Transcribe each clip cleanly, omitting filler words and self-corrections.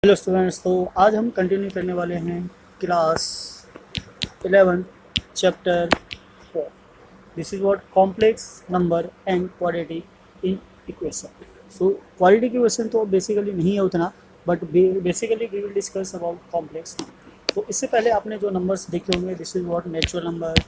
Hello students, तो आज हम कंटिन्यू करने वाले हैं class 11 chapter 4। This is what complex number and quadratic in equation. So quadratic equation तो बेसिकली नहीं है उतना, but basically we will discuss about complex. तो इससे पहले आपने जो नंबर्स देखे होंगे, this is what natural number,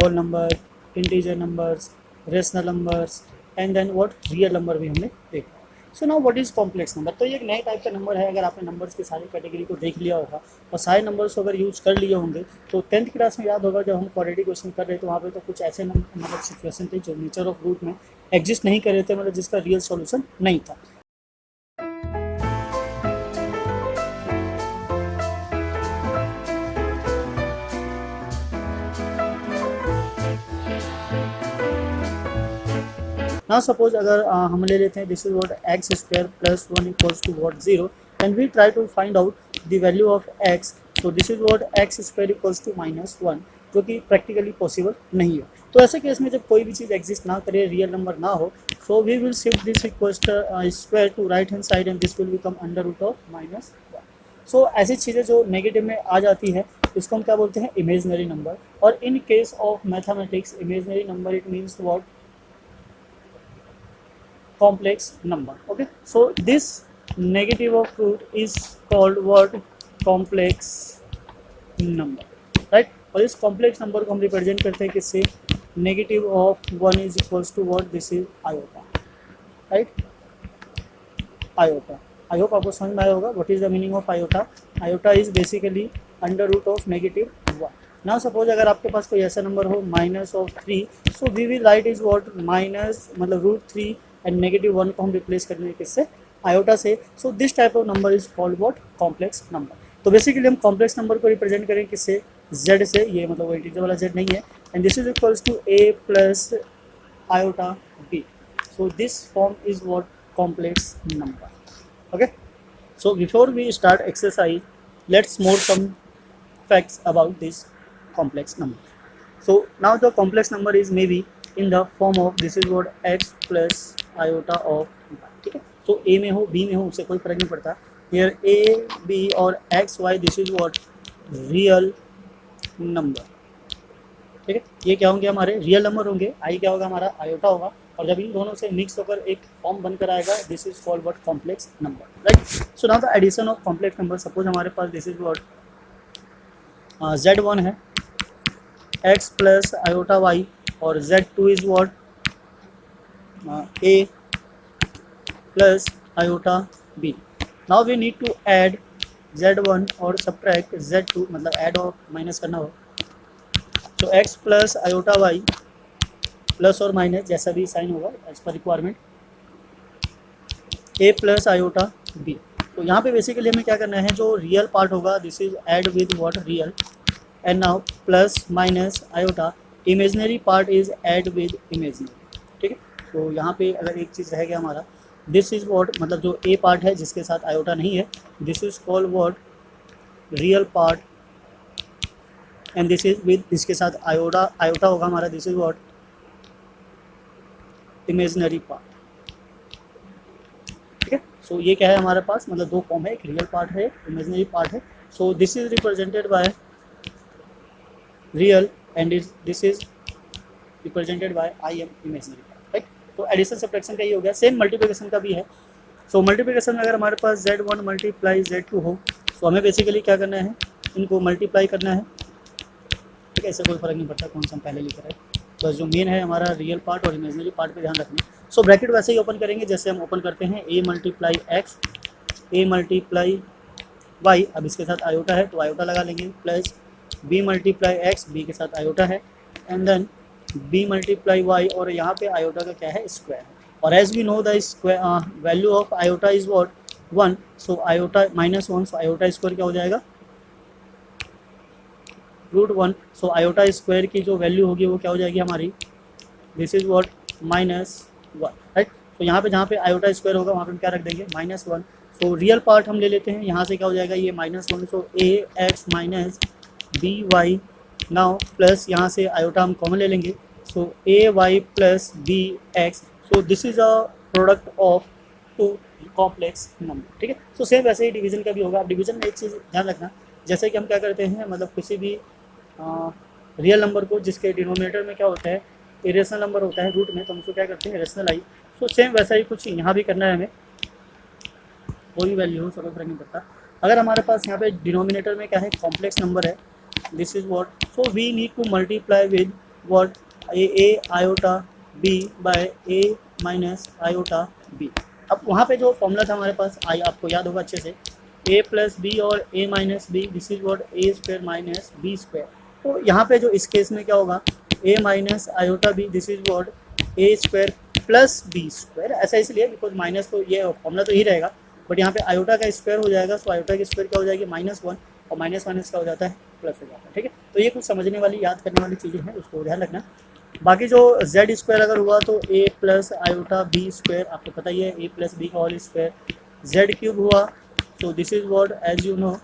whole number, integer numbers, rational numbers and then what real number भी हमने देखा। So now what is complex number. तो ये एक नए टाइप का नंबर है। अगर आपने नंबर्स की सारी कैटेगरी को देख लिया होगा और सारे नंबर्स को अगर यूज कर लिए होंगे तो 10th क्लास में याद होगा जब हम क्वाड्रेटिक क्वेश्चन कर रहे थे, वहाँ पे तो कुछ ऐसे मतलब सिचुएशन थे जो नेचर ऑफ रूट में एग्जिस्ट नहीं कर रहे थे, मतलब जिसका रियल सॉल्यूशन नहीं था। नाउ सपोज अगर हम ले लेते हैं this is what x square plus 1 equals to what 0 and we try to find out the value of x. तो this is what x square equals to -1, जो कि प्रैक्टिकली पॉसिबल नहीं है। तो ऐसे केस में जब कोई भी चीज़ एग्जिस्ट ना करे, रियल नंबर ना हो, so we will shift this square to right hand side and this will become under root of -1। सो ऐसी चीज़ें जो नेगेटिव में आ जाती है इसको हम क्या बोलते हैं, इमेजनरी नंबर। और in case of mathematics imaginary number it means what, complex number. Okay, so this negative of root is called what, complex number, right? और इस complex number को हम रिप्रेजेंट करते हैं किससे, negative of 1 is equals to what, this is iota, right? Iota, I hope आपको समझ में आया होगा what is the meaning of iota. Iota is basically under root of -1। Now suppose अगर आपके पास कोई ऐसा नंबर हो -3, so we will write is what minus, मतलब √3 एंड -1 को हम रिप्लेस करेंगे किससे, आयोटा से। So this type of number is called what, complex number. तो बेसिकली हम कॉम्प्लेक्स नंबर को रिप्रेजेंट करें किससे, z से। ये मतलब वो इंटीजर वाला z नहीं है। And this is equals to a plus iota b। So this form is what, complex number. Okay, so before we start exercise, let's more some facts about this complex number. So now the complex number is maybe in the form of, this is what, x plus iota of y, ठीक है। तो a में हो b में हो उससे कोई फर्क नहीं पड़ता। here a b और x y this is what, real number, ठीक है। ये क्या होंगे, हमारे रियल नंबर होंगे। आई क्या होगा, हमारा आयोटा होगा। और जब इन दोनों से मिक्स होकर एक फॉर्म बनकर आएगा, this is called what, complex number, right? So now the addition of complex number. Suppose हमारे पास दिस इज व्हाट, z1 है, x प्लस आयोटा y, और z2 is what, a plus iota b। Now we need to add z1 और subtract z2, मतलब add और minus करना हो। तो x plus iota y plus और माइनस जैसा भी साइन होगा as per requirement, a plus iota b। तो यहाँ पे बेसिकली हमें क्या करना है, जो रियल पार्ट होगा this is add with what, real, and now plus minus iota, imaginary part is add with imaginary, ठीक है। तो यहाँ पे अगर एक चीज़ रह गया हमारा, दिस इज व्हाट, मतलब जो a पार्ट है जिसके साथ आयोटा नहीं है, this is called what, real part, and this is with, इसके साथ आयोटा होगा हमारा, this is what, imaginary part, ठीक है। सो ये क्या है हमारे पास, मतलब दो फॉर्म है, एक रियल पार्ट है, इमेजनरी पार्ट है। So this is represented by real and this is represented by I am, imaginary part, right? तो एडिशन सब्ट्रैक्शन का ये हो गया। सेम मल्टीप्लिकेशन का भी है। सो मल्टीप्लिकेशन में अगर हमारे पास z1 मल्टीप्लाई z2 हो, तो हमें बेसिकली क्या करना है, इनको मल्टीप्लाई करना है, ठीक है। इससे कोई फर्क नहीं पड़ता कौन सा हम पहले लिख रहे हैं, बस जो मेन है हमारा रियल पार्ट और इमेजनरी पार्ट पे ध्यान रखना। सो ब्रैकेट वैसे ही ओपन करेंगे जैसे हम ओपन करते हैं a multiply x, a multiply y, अब इसके साथ आयोटा है तो आयोटा लगा लेंगे, plus b multiply x, b के साथ आयोटा है, and then b multiply y, और यहाँ पे आयोटा का क्या है, स्क्वायर। और as we know the square value of iota is what, 1। So iota -1, so iota square क्या हो जाएगा, √1। सो आयोटा स्क्वायर की जो वैल्यू होगी वो क्या हो जाएगी हमारी, दिस इज व्हाट, -1, राइट? तो यहाँ पे जहाँ पे आयोटा स्क्वायर होगा वहाँ पे हम क्या रख देंगे, -1। सो रियल पार्ट हम ले लेते हैं, यहाँ से क्या हो जाएगा ये -1, so ax minus by, now plus यहाँ से आयोटा हम कॉमन ले लेंगे, so ay plus bx। So this is a product of two complex number, ठीक है। सो सेम वैसे ही डिवीजन का भी होगा। अब डिवीजन में एक चीज़ ध्यान रखना, जैसे कि हम क्या करते हैं, मतलब किसी भी रियल नंबर को जिसके डिनोमिनेटर में क्या होता है, इरेशनल नंबर होता है रूट में, तो हम उसको क्या करते हैं, रेशनलाइज। सो सेम वैसा ही कुछ यहाँ भी करना है हमें, कोई भी वैल्यू हो, सब फर्क नहीं पड़ता। अगर हमारे पास यहाँ पे डिनोमिनेटर में क्या है, कॉम्प्लेक्स नंबर है, this is what, so we need to multiply with what, A iota B by A minus iota B. अब वहाँ पे जो फॉर्मूला था हमारे पास, आई आपको याद होगा अच्छे से, ए प्लस बी और a minus b, this is what a square minus B square. तो यहाँ पे जो इस केस में क्या होगा, a minus iota B, this is what a square plus B square. ऐसा इसलिए बिकॉज माइनस तो ये फॉर्मूला तो ही रहेगा, बट यहाँ पे आयोटा का स्क्वायर हो जाएगा, सो आयोटा की स्क्वायर क्या हो जाएगी, -1, और माइनस माइनस क्या हो जाता है, प्लस हो जाता है, ठीक है। तो ये कुछ समझने वाली, याद करने वाली चीज़ें हैं, उसको ध्यान रखना। बाकी जो जेड स्क्वायर अगर हुआ तो A plus iota B square, आपको पता ही है, ए प्लस बी का होल स्क्वायर। जेड क्यूब हुआ, तो this is what as you know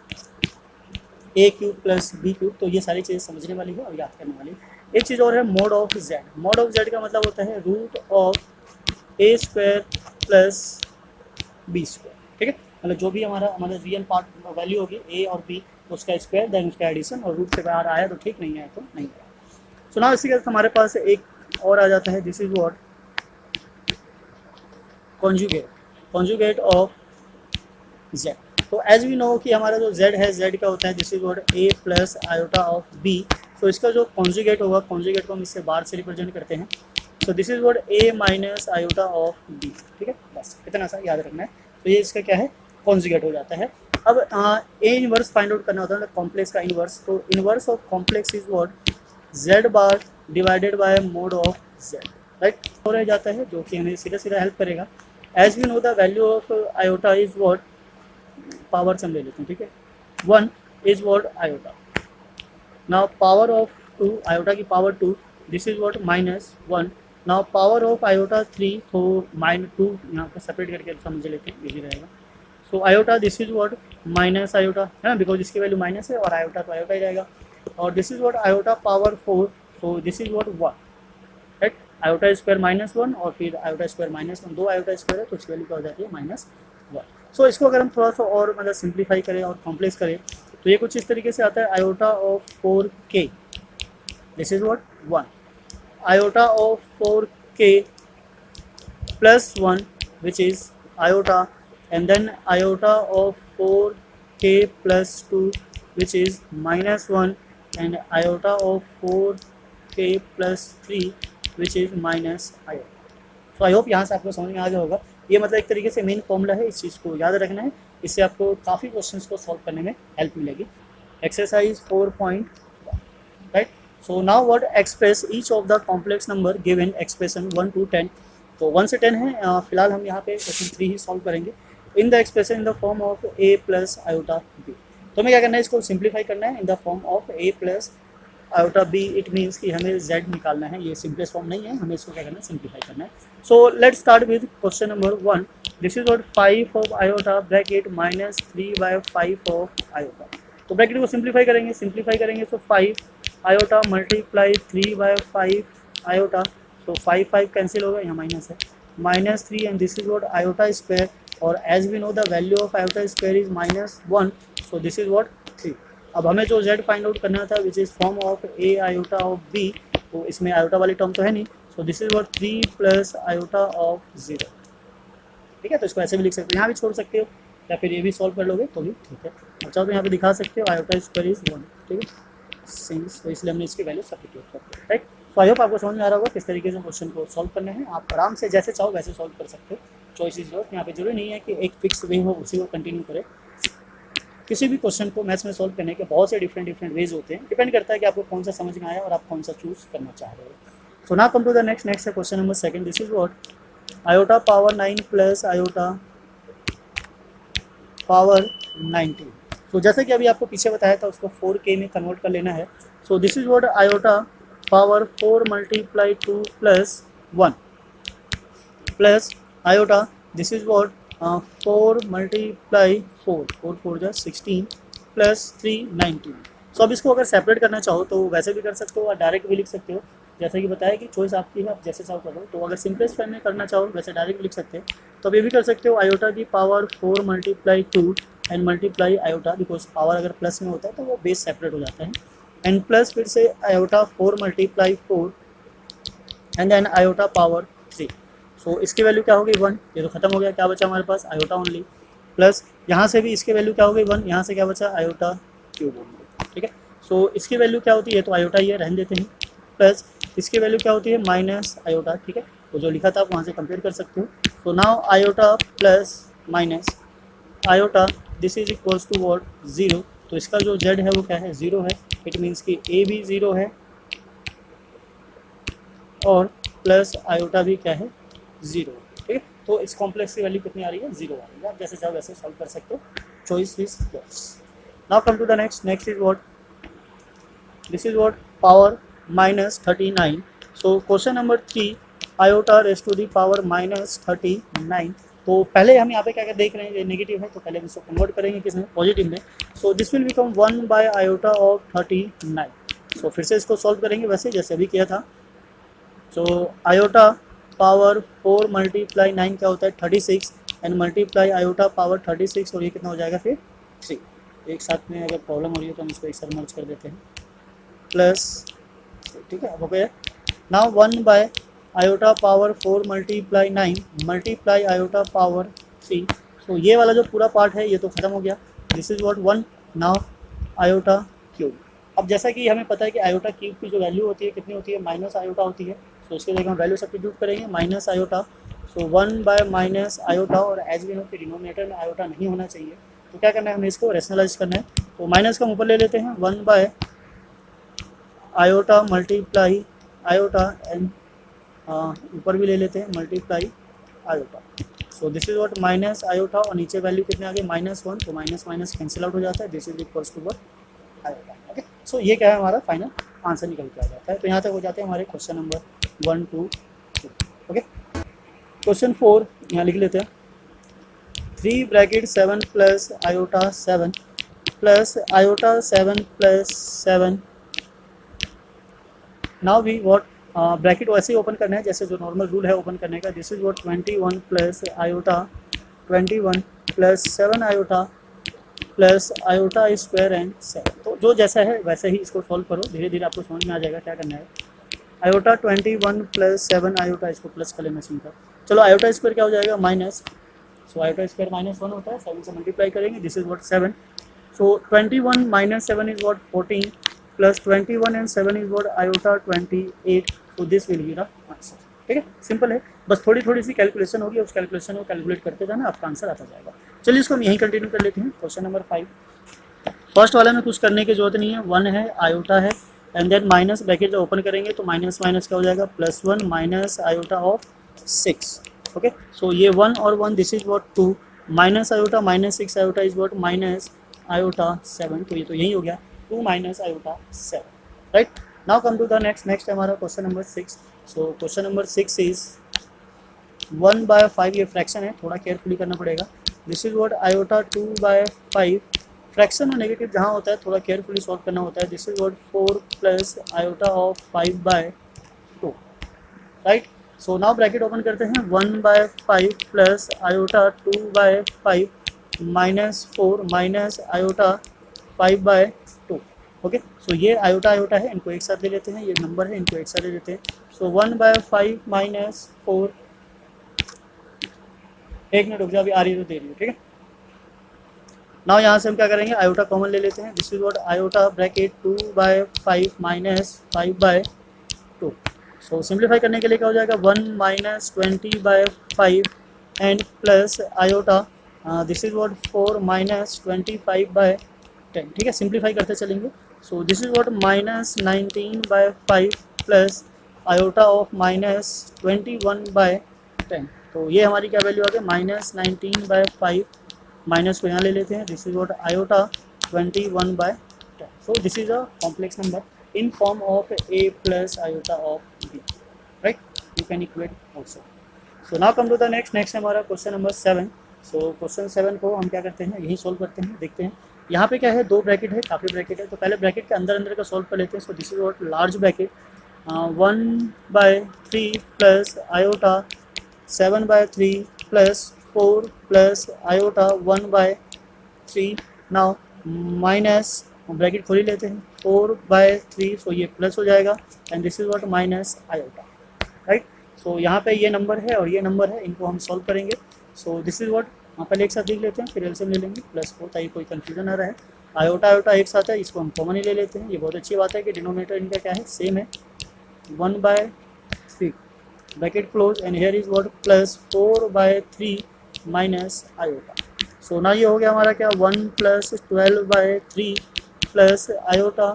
A cube plus B cube. तो ये सारी चीज़ें समझने वाली है और याद करने वाली। एक चीज़ और है, mod of Z. Mod of Z का मतलब होता है root of A square plus B square, ठीक है। मतलब जो भी हमारा रियल पार्ट वैल्यू होगी ए और बी, उसका स्क्वायर देन उसका एडिशन, और रूट से बाहर आया तो ठीक, नहीं आया तो नहीं आया। सो नाउ इसी के साथ हमारे पास एक और आ जाता है, this is what conjugate of Z. तो एज वी नो कि हमारा जो जेड है, जेड का होता है, this is what A plus iota of B. तो इसका जो कॉन्जुगेट होगा, कॉन्जुगेट को हम इससे बार से रिप्रेजेंट करते हैं, तो this is what A minus iota of B, ठीक है। बस इतना सा याद रखना है। तो ये इसका क्या है, कॉन्जुगेट हो जाता है। अब ए इनवर्स फाइंड आउट करना होता है, कॉम्प्लेक्स का इनवर्स। तो inverse of complex is what Z bar divided by mod of Z, right. हो रह जाता है, जो कि हमें सीधा सीधा हेल्प करेगा। As we know the value of iota is what, power से हम ले लेते हैं, ठीक है, 1 is what iota. Now power of 2, iota की power 2, this is what -1। Now power of iota 3, तो -2 यहाँ पर सेपरेट करके समझ लेते हैं, इजी रहेगा। So iota, this is what minus iota, है ना, बिकॉज इसकी वैल्यू माइनस है और आयोटा तो आयोटा ही रहेगा। और this is what iota power 4, so this is what 1, right. Iota square -1 और फिर आयोटा स्क्वायर -1, 2 आयोटा स्क्वायर है, तो इसकी वैल्यू क्या हो जाती है, -1। सो इसको अगर हम थोड़ा सा और मतलब सिंप्लीफाई करें और कॉम्प्लेक्स करें, तो ये कुछ इस तरीके से आता है, iota of 4k, this is what 1, iota of 4k plus 1 which is iota, and then iota of 4k plus 2 which is -1, and iota of 4k plus 3 which is minus iota. तो आई होप यहाँ से आपको समझ में आ गया होगा। ये मतलब एक तरीके से मेन फॉर्मूला है, इस चीज़ को याद रखना है, इससे आपको काफ़ी क्वेश्चंस को सॉल्व करने में हेल्प मिलेगी। Exercise 4.1, right. So now what express each of the complex number given expression 1 to 10। तो 1 से 10 है, फिलहाल हम यहाँ पे क्वेश्चन 3 ही सॉल्व करेंगे। In the expression in the form of A plus iota B. तो हमें क्या करना है, इसको सिंप्लीफाई करना है in the form of A plus iota B. It means कि हमें z निकालना है, ये सिंपलेस्ट फॉर्म नहीं है, हमें इसको क्या करना है, सिंप्लीफाई करना है। So let's start with question number 1। This is what 5 of iota bracket -3/5 of iota. तो ब्रैकेट को सिंप्लीफाई करेंगे, सो 5 आयोटा मल्टीप्लाई 3/5 आयोटा, तो 5 कैंसिल होगा, यहाँ माइनस है, -3, and this is what iota square, और as we know the value of iota square is -1, so this is what 3। अब हमें जो z फाइंड आउट करना था which is form of a iota of B, तो इसमें iota वाली term तो है नहीं, so this is what 3 plus iota of 0, ठीक है। तो इसको ऐसे भी लिख सकते हो, यहाँ भी छोड़ सकते हो, या फिर ये भी सॉल्व कर लोगे तो भी ठीक है। अच्छा, तो यहाँ पे दिखा सकते हो आयोटा स्क्वायर इज 1, ठीक है, सिंस, तो इसलिए हमने इसकी वैल्यू सब्स्टिट्यूट कर दी, राइट। तो आई होप आपको समझ में आ रहा होगा किस तरीके से क्वेश्चन को सॉल्व करना है। आप आराम से जैसे चाहो वैसे सॉल्व कर सकते हो, चॉइस इज योर। यहाँ पे जरूरी नहीं है कि एक फिक्स वे हो उसी को कंटिन्यू करें। किसी भी क्वेश्चन को मैथ्स में सॉल्व करने के बहुत से डिफरेंट वेज होते हैं, डिपेंड करता है कि आपको कौन सा समझ में आया और आप कौन सा चूज करना चाह रहे हो। So now come to the next है question number 2। This is what iota power 9 plus iota power 19। तो जैसे कि अभी आपको पीछे बताया था, उसको 4k में कन्वर्ट कर लेना है। So this is what iota power 4 multiply 2 plus 1 plus iota, this is what 4 multiply 4 4 जा 16 प्लस 3 19। सो अब इसको अगर सेपरेट करना चाहो तो वैसे भी कर सकते हो और डायरेक्ट भी लिख सकते हो, जैसे कि बताया कि चॉइस आपकी है, आप जैसे चाहो करो। तो अगर सिंपलेस्ट फॉर्म में करना चाहो वैसे डायरेक्ट लिख सकते हैं, तो अब ये भी कर सकते हो आयोटा की power 4 multiply 2 and multiply iota, because power अगर प्लस में होता है तो वो बेस सेपरेट हो जाता है, एंड प्लस फिर से iota 4 multiply 4 and then iota power 3। So इसकी वैल्यू क्या होगी 1, ये तो खत्म हो गया, क्या बचा हमारे पास आयोटा ओनली, प्लस यहाँ से भी इसकी वैल्यू क्या हो गई 1, यहाँ से क्या बचा आयोटा क्यूब ओनली, ठीक है। सो इसकी वैल्यू क्या होती है, तो आयोटा ये रहने देते हैं, प्लस इसकी वैल्यू क्या होती है माइनस आयोटा, ठीक है। तो जो लिखा था आप वहाँ से कंपेयर कर सकते हो। तो now iota plus minus iota this is equals to what 0, तो इसका जो z है वो क्या है 0 है, इट मीन्स कि a भी 0 है और प्लस आयोटा भी क्या है 0, ठीक है। तो इस कॉम्प्लेक्स की वैल्यू कितनी आ रही है 0 आ रही है, आप जैसे चाहो वैसे सॉल्व कर सकते हो, choice is yours. Now come to the next is what, this is what power minus 39। So question number 3 iota raise to the power minus 39। तो पहले हम यहाँ पे क्या क्या देख रहे हैं, ये नेगेटिव है तो पहले हम इसको कन्वर्ट करेंगे किसमें पॉजिटिव में। So this will become 1 by iota of 39। So फिर से इसको सॉल्व करेंगे वैसे जैसे अभी किया था। सो आयोटा पावर 4 मल्टीप्लाई 9 क्या होता है 36 एंड मल्टीप्लाई आयोटा पावर 36 और ये कितना हो जाएगा फिर 3। एक साथ में अगर प्रॉब्लम हो रही है तो हम इसको एक साथ मर्ज कर देते हैं, प्लस, ठीक है। अब हो गया। Now 1 by iota power 4 multiply 9 multiply iota power 3। तो ये वाला जो पूरा पार्ट है ये तो खत्म हो गया, this is what 1। Now iota cube. अब जैसा कि हमें पता है कि आयोटा क्यूब की जो वैल्यू होती है कितनी होती है माइनस आयोटा होती है, तो उसके जगह हम वैल्यू सब्स्टिट्यूट करेंगे माइनस आयोटा। सो 1 बाय माइनस आयोटा, और एज वी नो कि डिनोमिनेटर में आयोटा नहीं होना चाहिए, तो क्या करना है हमें इसको रेशनलाइज करना है। तो माइनस का हम ऊपर ले लेते हैं 1 by iota multiply iota and ऊपर भी ले लेते हैं multiply iota. So this is what minus iota, और नीचे वैल्यू कितने आ गए -1, तो माइनस माइनस कैंसिल आउट हो जाता है, this is equals to what iota. Okay, so ये क्या है हमारा फाइनल आंसर निकल के आ जाता है। तो यहाँ तक हो जाते हैं हमारे क्वेश्चन नंबर 1 2 3। ओके, क्वेश्चन 4 यहाँ लिख लेते हैं, 3 bracket 7 plus iota 7 plus iota 7 plus 7। Now we what bracket वैसे ही ओपन करना है जैसे जो नॉर्मल रूल है ओपन करने का। This is what 21 plus iota 21 plus 7 iota plus iota square and 7। तो जो जैसा है वैसे ही इसको सॉल्व करो, धीरे धीरे आपको समझ में आ जाएगा क्या करना है। आयोटा 21 प्लस 7 आयोटा, इसको प्लस कर लेना सिंपल। चलो आयोटा स्क्वायर क्या हो जाएगा माइनस, सो आयोटा स्क्वायर -1 होता है, 7 से मल्टीप्लाई करेंगे, this is what 7। So 21 minus 7 is what 14 plus 21 and 7 is what iota 28। तो this will be the answer, ठीक है। सिंपल है, बस थोड़ी थोड़ी सी कैलकुलेशन होगी, उस कैलकुलेशन को कैलकुलेट करते जाना, आपका आंसर आता जाएगा। चलिए इसको हम यहीं कंटिन्यू कर लेते हैं। क्वेश्चन नंबर 5, फर्स्ट वाले में कुछ करने की जरूरत नहीं है, 1 है आयोटा है एंड देन माइनस ब्रैकेट जब ओपन करेंगे तो माइनस माइनस क्या हो जाएगा +1 minus iota of 6। Okay, so ये 1 और 1 this is what 2 minus iota minus 6 iota is what minus iota 7। तो ये तो यही हो गया 2 minus iota 7, right. Now come to the next है हमारा question number 6। So question number 6 is 1/5, ये फ्रैक्शन है, थोड़ा केयरफुली करना पड़ेगा। This is what iota 2/5, fraction और नेगेटिव जहाँ होता है थोड़ा केयरफुली सॉल्व करना होता है। This is what 4 plus iota of 5/2, right. So now bracket open करते हैं, 1/5 plus iota 2/5 minus 4 minus iota 5/2। Okay, so ये आयोटा आयोटा है, इनको एक साथ ले लेते हैं, ये नंबर है इनको एक साथ ले लेते हैं। सो 1/5 माइनस 4, एक मिनट रुक जाओ, अभी आ रही है तो दे रही है, ठीक है। नाउ यहाँ से हम क्या करेंगे आयोटा कॉमन ले लेते हैं। This is what iota bracket 2/5 minus 5/2। So simplify करने के लिए क्या हो जाएगा 1 minus 20/5 and plus iota this is what 4 minus 25/10, ठीक है। सिंप्लीफाई करते चलेंगे। सो this is what minus 19/5 plus iota of minus 21/10। तो ये हमारी क्या वैल्यू आ गई -19/5, माइनस को यहाँ ले लेते हैं। This is what iota 21/10। So this is a complex number in form of a plus iota of b, right. You can equate also. So now come to the next हमारा question number 7। So question 7 को हम क्या करते हैं यही solve करते हैं, देखते हैं। यहाँ पे क्या है 2 ब्रैकेट है, काफ़ी ब्रैकेट है, तो पहले ब्रैकेट के अंदर अंदर का सॉल्व कर लेते हैं। So this is what large bracket 1/3 plus iota 7/3 plus 4 plus iota 1/3 now minus bracket खोल ही लेते हैं 4/3 सो ये प्लस हो जाएगा and this is what minus iota right. So यहाँ पे ये नंबर है और ये नंबर है, इनको हम सॉल्व करेंगे। सो दिस इज व्हाट यहाँ पहले एक साथ लिख लेते हैं फिर एलसीएम ले लेंगे +4 ताकि कोई कन्फ्यूजन ना रहे। आयोटा आयोटा एक साथ है, इसको हम कॉमन ही ले लेते हैं। ये बहुत अच्छी बात है कि डिनोमिनेटर इनका क्या है सेम है 1/3 bracket close and here is what +4/3 minus iota. So ना ये हो गया हमारा क्या 1 + 12/3 प्लस आयोटा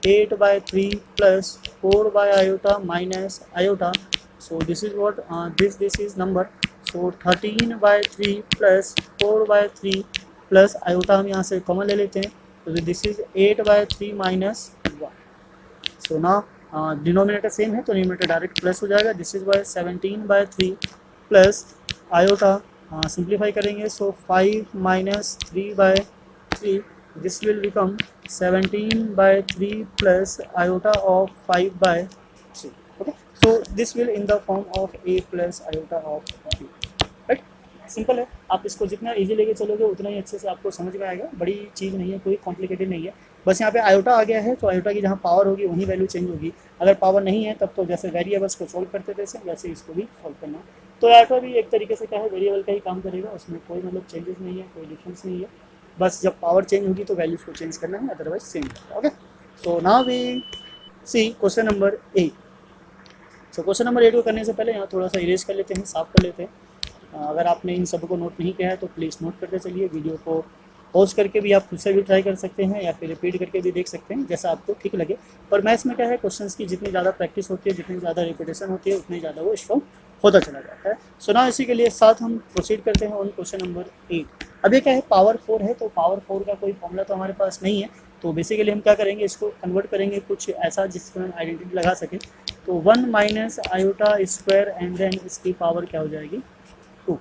8/3 प्लस 4/आयोटा minus iota. So this is what this is number. So 13/3 plus 4/3 plus iota हम यहाँ से कॉमन ले लेते हैं तो दिस इज 8/3 माइनस 1। सो ना डिनोमिनेटर सेम है तो डिनोमिनेटर डायरेक्ट प्लस हो जाएगा। This is why 17/3 plus iota simplify करेंगे so 5 minus 3/3 this will become 17/3 plus iota of 5/3 okay. So this will in the form of a plus iota of b right. Simple है, आप इसको जितना easy लेके चलोगे उतना ही अच्छे से आपको समझ में आएगा। बड़ी चीज़ नहीं है, कोई कॉम्प्लिकेटेड नहीं है। बस यहाँ पे आयोटा आ गया है तो आयोटा की जहाँ पावर होगी वहीं वैल्यू चेंज होगी। अगर पावर नहीं है तब तो जैसे वेरिएबल्स को सॉल्व करते थे वैसे इसको भी सॉल्व करना है। तो आयोटा भी एक तरीके से क्या है वेरिएबल का ही काम करेगा, उसमें कोई मतलब चेंजेस नहीं है, कोई डिफरेंस नहीं है। बस जब पावर चेंज होगी तो वैल्यूज को चेंज करना है, अदरवाइज सेम है। Okay, so now we see question number 8। सो क्वेश्चन नंबर 8 को करने से पहले यहाँ थोड़ा सा इरेज कर लेते हैं, साफ कर लेते हैं। अगर आपने इन सब को नोट नहीं किया है तो प्लीज़ नोट करते चलिए। वीडियो को पॉज करके भी आप खुद से भी ट्राई कर सकते हैं या फिर रिपीट करके भी देख सकते हैं, जैसा आपको ठीक लगे। पर मैथ्स में क्या है, क्वेश्चंस की जितनी ज़्यादा प्रैक्टिस होती है, जितनी ज़्यादा रिपीटेशन होती है, उतनी ज़्यादा वो स्ट्रॉन्ग होता चला जाता है। सो ना इसी के लिए साथ हम प्रोसीड करते हैं ऑन क्वेश्चन नंबर 8। अब ये क्या है, पावर 4 है तो पावर 4 का कोई फॉर्मूला तो हमारे पास नहीं है। तो बेसिकली हम क्या करेंगे, इसको कन्वर्ट करेंगे कुछ ऐसा जिसमें हम आइडेंटिटी लगा सकें। तो 1 minus iota square and then इसकी पावर क्या हो जाएगी 2।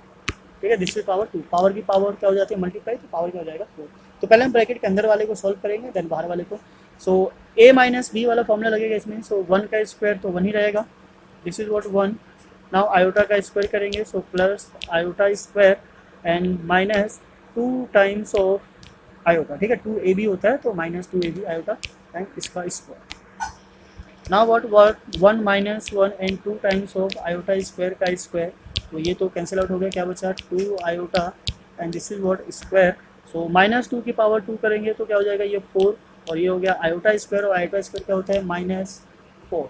ठीक है, दिस इज पावर 2। पावर की पावर क्या हो जाती है मल्टीप्लाई, तो पावर क्या हो जाएगा 4। तो पहले हम ब्रैकेट के अंदर वाले को सॉल्व करेंगे देन बाहर वाले को। सो a माइनस बी वाला फॉर्मूला लगेगा इसमें। सो 1 का स्क्वायर तो 1 ही रहेगा, this is what 1। Now iota का स्क्वायर करेंगे so plus iota square and minus 2 times of iota. ठीक है, 2ab होता है तो माइनस 2ab आयोटा एंड इसका square. Now what 1 minus 1 and 2 times of iota square का स्क्वायर, तो ये तो कैंसिल आउट हो गया, क्या बचा 2 iota and this is what square. So -2 की पावर 2 करेंगे तो क्या हो जाएगा ये 4 और ये हो गया आयोटा स्क्वायर और आयोटा स्क्वायर क्या होता है -4।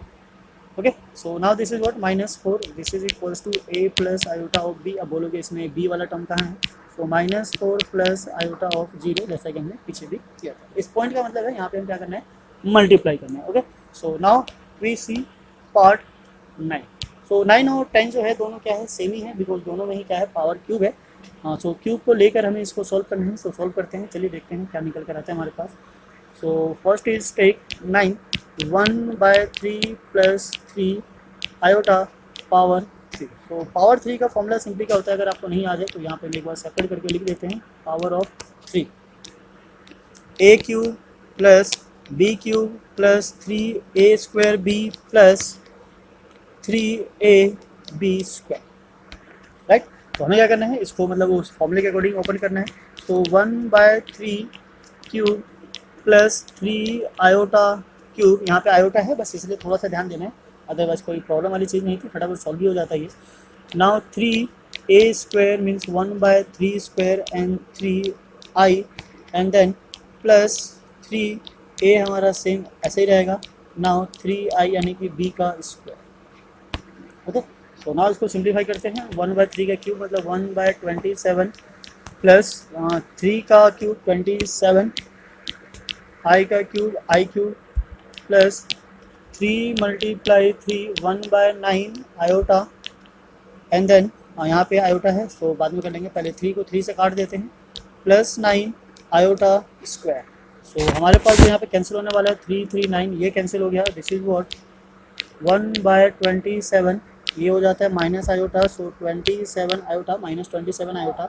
Okay, so now this is what -4 this is equals to a plus iota of b। अब बोलोगे इसमें b वाला टर्म कहाँ है, सो -4 प्लस आयोटा ऑफ 0, जैसा कि हमने पीछे भी किया था। इस पॉइंट का मतलब है यहाँ पे हम क्या करना है, मल्टीप्लाई करना है। Okay, so now we see part 9। सो 9 और 10 जो है दोनों क्या है सेम ही है, बिकॉज दोनों में ही क्या है पावर क्यूब है। हाँ, सो क्यूब को लेकर हमें इसको सॉल्व करना है। सो सॉल्व करते हैं, चलिए देखते हैं क्या निकल कर आता है हमारे पास। So first is take 9 1/3 plus 3 iota power 3। तो पावर 3 का फॉर्मूला सिंपली क्या होता है, अगर आपको नहीं आ जाए तो यहाँ पे हम एक बार सेपरेट करके लिख देते हैं। Power of 3 a cube plus b cube plus 3a square b plus 3ab square right. तो हमें क्या करना है, इसको मतलब उस फॉर्मूले के अकॉर्डिंग ओपन करना है। तो 1/3 क्यूब प्लस 3 आयोटा क्यूब, यहाँ पे आयोटा है बस इसलिए थोड़ा सा ध्यान देना है, अदरवाइज कोई प्रॉब्लम वाली चीज़ नहीं थी, फटाफट सॉल्व भी हो जाता है ये। Now 3a square means 1/3 square and 3i and then plus 3a हमारा सेम ऐसे ही रहेगा। नाउ 3i यानी कि b का स्क्वायर। ओके, तो नाउ इसको सिंप्लीफाई करते हैं। 1/3 का क्यूब मतलब 1/27 प्लस 3 का क्यूब 27, i का cube i cube plus 3 × 3 1/9 iota and then यहाँ पे आयोटा है तो बाद में कर लेंगे, पहले 3 को 3 से काट देते हैं प्लस 9 आयोटा स्क्वायर। सो हमारे पास जो यहाँ पे कैंसिल होने वाला है 3 3 9 ये कैंसिल हो गया। दिस इज व्हाट 1/27 ये हो जाता है माइनस आयोटा, सो 27 आयोटा -27 आयोटा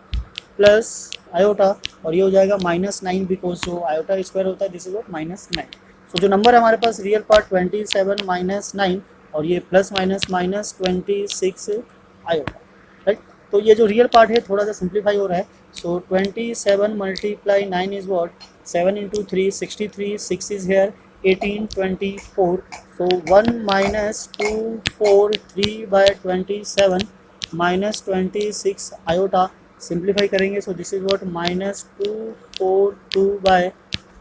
प्लस आयोटा और ये हो जाएगा -9 बिकॉज जो आयोटा स्क्वायर होता है दिस इज व्हाट -9। सो जो नंबर है हमारे पास रियल पार्ट 27 -9 और ये प्लस माइनस -26 आयोटा राइट। तो ये जो रियल पार्ट है थोड़ा सा सिंप्लीफाई हो रहा है. So 27 multiply 9 is what 7 into 3 63 6 is here 18 24. So 1 minus 2 4 3 by 27 minus 26 iota. Simplify करेंगे so this is what minus 2 4 2 by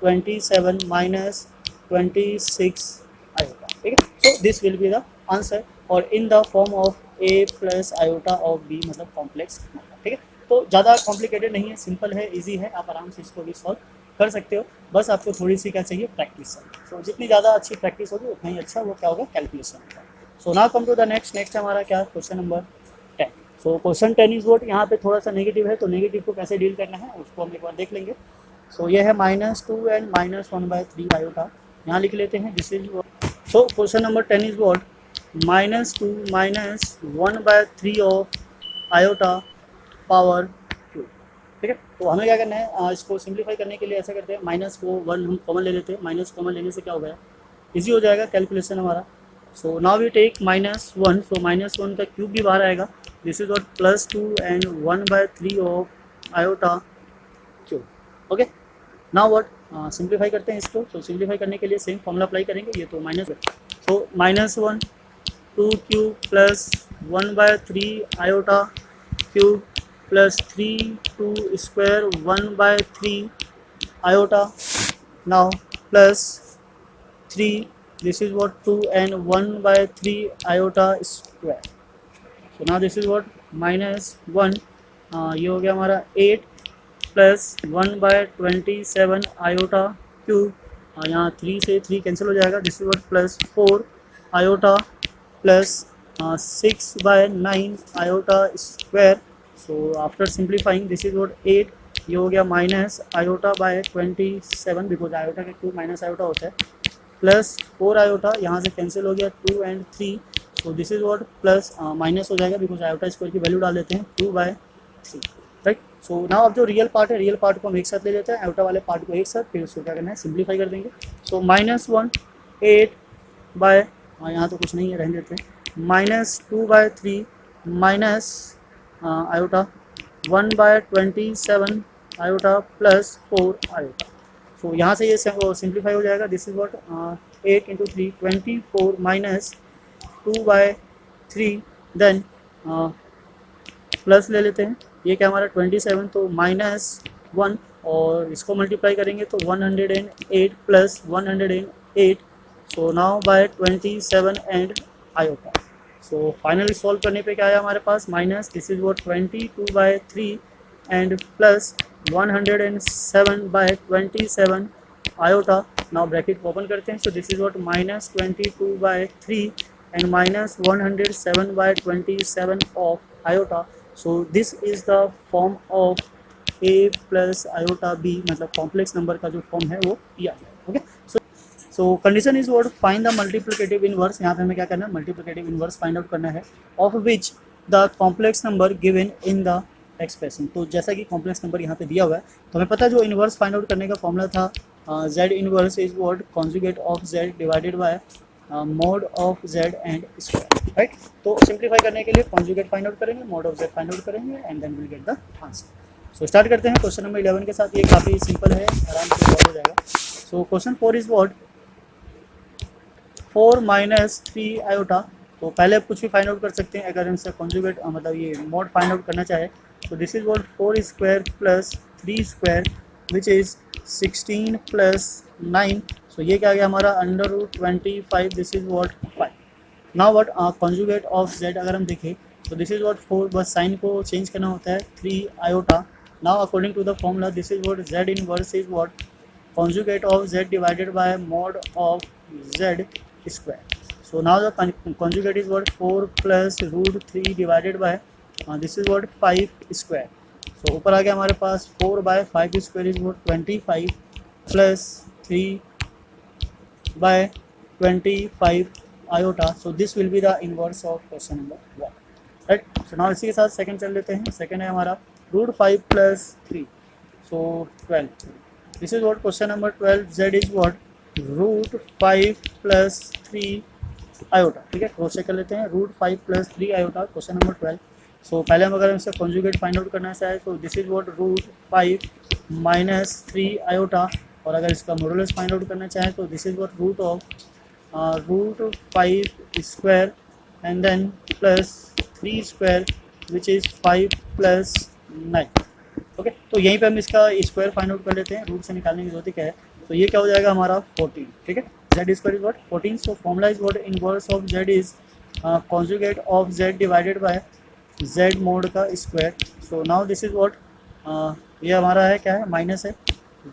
27 minus 26 iota. ठीक है. So this will be the answer और in the form of a plus iota of b मतलब complex number. ठीक है. तो ज़्यादा complicated नहीं है, सिंपल है, इजी है, आप आराम से इसको भी सॉल्व कर सकते हो. बस आपको थोड़ी सी क्या चाहिए, प्रैक्टिस. तो जितनी ज़्यादा अच्छी प्रैक्टिस होगी उतना ही अच्छा वो क्या होगा, कैलकुलेशन होगा. So now come to the next हमारा क्या question number 10. So question 10 is what. यहाँ पे थोड़ा सा नेगेटिव है तो नेगेटिव को कैसे डील करना है उसको हम एक बार देख लेंगे. सो ये है -2 एंड -1/3 आयोटा. यहाँ लिख लेते हैं this is. So question number 10 is what -2 -1/3 of iota power cube. ठीक है. तो हमें क्या करना है, इसको सिंप्लीफाई करने के लिए ऐसा करते हैं, माइनस को 1 हम कॉमन ले लेते हैं. माइनस कॉमन लेने से क्या हो गया, इजी हो जाएगा कैलकुलेशन हमारा. So now we take -1. So -1 का क्यूब भी बाहर आएगा. This is what +2 and 1/3 of iota cube. Okay. Now what, simplify करते हैं इसको. तो सिंप्लीफाई करने के लिए सेम फॉर्मूला अप्लाई करेंगे. ये तो -1. So -1 2 cube plus 1/3 iota cube plus 3 2 square 1/3 iota. Now plus 3 this is what 2 and 1/3 iota square. So now this is what -1. ये हो गया हमारा 8 प्लस 1/27 आयोटा क्यूब. यहाँ 3 से 3 कैंसिल हो जाएगा. This is what plus 4 iota plus 6/9 iota square. So after simplifying this is what 8. ये हो गया minus iota by 27 because iota का क्यूब माइनस आयोटा होता है. प्लस 4 आयोटा यहाँ से कैंसिल हो गया 2 and 3. So this is what plus minus हो जाएगा बिकॉज आयोटा स्क्वायर की वैल्यू डाल देते हैं 2/3. राइट. सो नाउ अब जो रियल पार्ट है, रियल पार्ट को हम एक साथ ले लेते हैं, आयोटा वाले पार्ट को एक साथ, फिर उसको क्या करना है, सिंप्लीफाई कर देंगे. सो -1 8 बाय, यहाँ तो कुछ नहीं है, रहने देते हैं, -2/3 minus iota 1/27 iota plus 4 iota. So यहाँ से ये सिंप्लीफाई हो जाएगा. This is what 8 into 3 24 minus 2/3 then plus ले लेते हैं. ये क्या हमारा 27 तो -1 और इसको मल्टीप्लाई करेंगे तो 108 plus 108. So now by 27 and iota. So finally solve करने पे क्या आया हमारे पास, minus this is what 22/3 and plus 107/27 iota. Now bracket open करते हैं. So this is what -22/3 and minus 107/27 of iota. So this is the form of a plus iota b मतलब complex number का जो फॉर्म है वो ये आ गया. Okay. So condition is what find the multiplicative inverse. यहाँ पे हमें क्या करना है, मल्टीप्लिकेटिव इनवर्स फाइंड आउट करना है of which the complex number given in the expression. तो जैसा कि कॉम्प्लेक्स नंबर यहाँ पे दिया हुआ है तो हमें पता है जो इनवर्स फाइंड आउट करने का फॉर्मूला था, z inverse is what conjugate of z divided by mod of z and square. Right. तो सिंप्लीफाई करने के लिए कॉन्जुगेट फाइंड आउट करेंगे, mod of z find out करेंगे and then will get the answer. So start करते हैं question number 11 के साथ. ये काफ़ी सिंपल है, आराम से सॉल्व हो जाएगा. So question 4 is what 4 - 3 iota. तो पहले आप कुछ भी फाइंड आउट कर सकते हैं अगर इनसे कॉन्जुगेट मतलब ये मोड फाइंड आउट करना चाहे. तो this is what 4 square plus 3 square which is 16 plus 9. सो ये क्या गया हमारा √25. This is what 5. Now what conjugate of z अगर हम देखें तो दिस इज वॉट 4, बस साइन को चेंज करना होता है 3 iota. Now according to the formula this is what z inverse is what conjugate of z divided by mod of z square. So now the conjugate is what 4 plus √3 divided by this is what 5 square. So ऊपर आ गया हमारे पास 4/5 square is what 25 plus 3 by 25 iota. So this will be the inverse of question number 1. Right. So now इसी के साथ second चल लेते हैं. Second है हमारा √5 plus 3 so 12. This is what question number 12. Z is what √5 plus 3 iota. ठीक है, क्रॉस चेक कर लेते हैं. √5 plus 3 iota क्वेश्चन नंबर 12. सो पहले हम अगर इसका कॉन्जुगेट फाइंड आउट करना चाहे तो this is what √5 minus 3 iota, और अगर इसका मॉडुलस फाइंड आउट करना चाहें तो this is what √5 square and then plus 3 square which is 5 plus 9। Okay, तो यहीं पे हम इसका स्क्वायर फाइंड आउट कर लेते हैं, रूट से निकालने की जरूरत क्या है। तो ये क्या हो जाएगा हमारा 14, ठीक है। z square is what 14, so formula is what inverse of z is conjugate of z divided by z mod का square. So now this is what ये हमारा है क्या है, माइनस है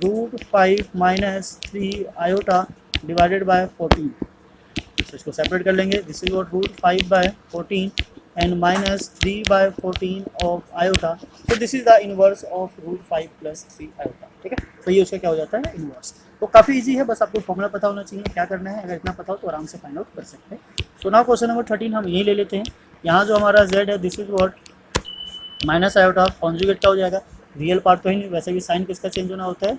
√5 माइनस 3 आयोटा डिवाइडेड बाय 14। तो इसको सेपरेट कर लेंगे, this is what √5/14 and minus 3/14 of iota. तो this is the inverse of √5 plus 3 iota, ठीक है। तो ये उसका क्या हो जाता है, इनवर्स। तो काफ़ी इजी है, बस आपको फॉर्मूला पता होना चाहिए क्या करना है। अगर इतना पता हो तो आराम से फाइंड आउट कर सकते हैं। सो नाउ क्वेश्चन नंबर 13 हम यही ले लेते हैं। यहाँ जो हमारा z है this is what minus iota, conjugate क्या हो जाएगा, रियल पार्ट तो ही नहीं, वैसे भी साइन किसका चेंज होना होता है,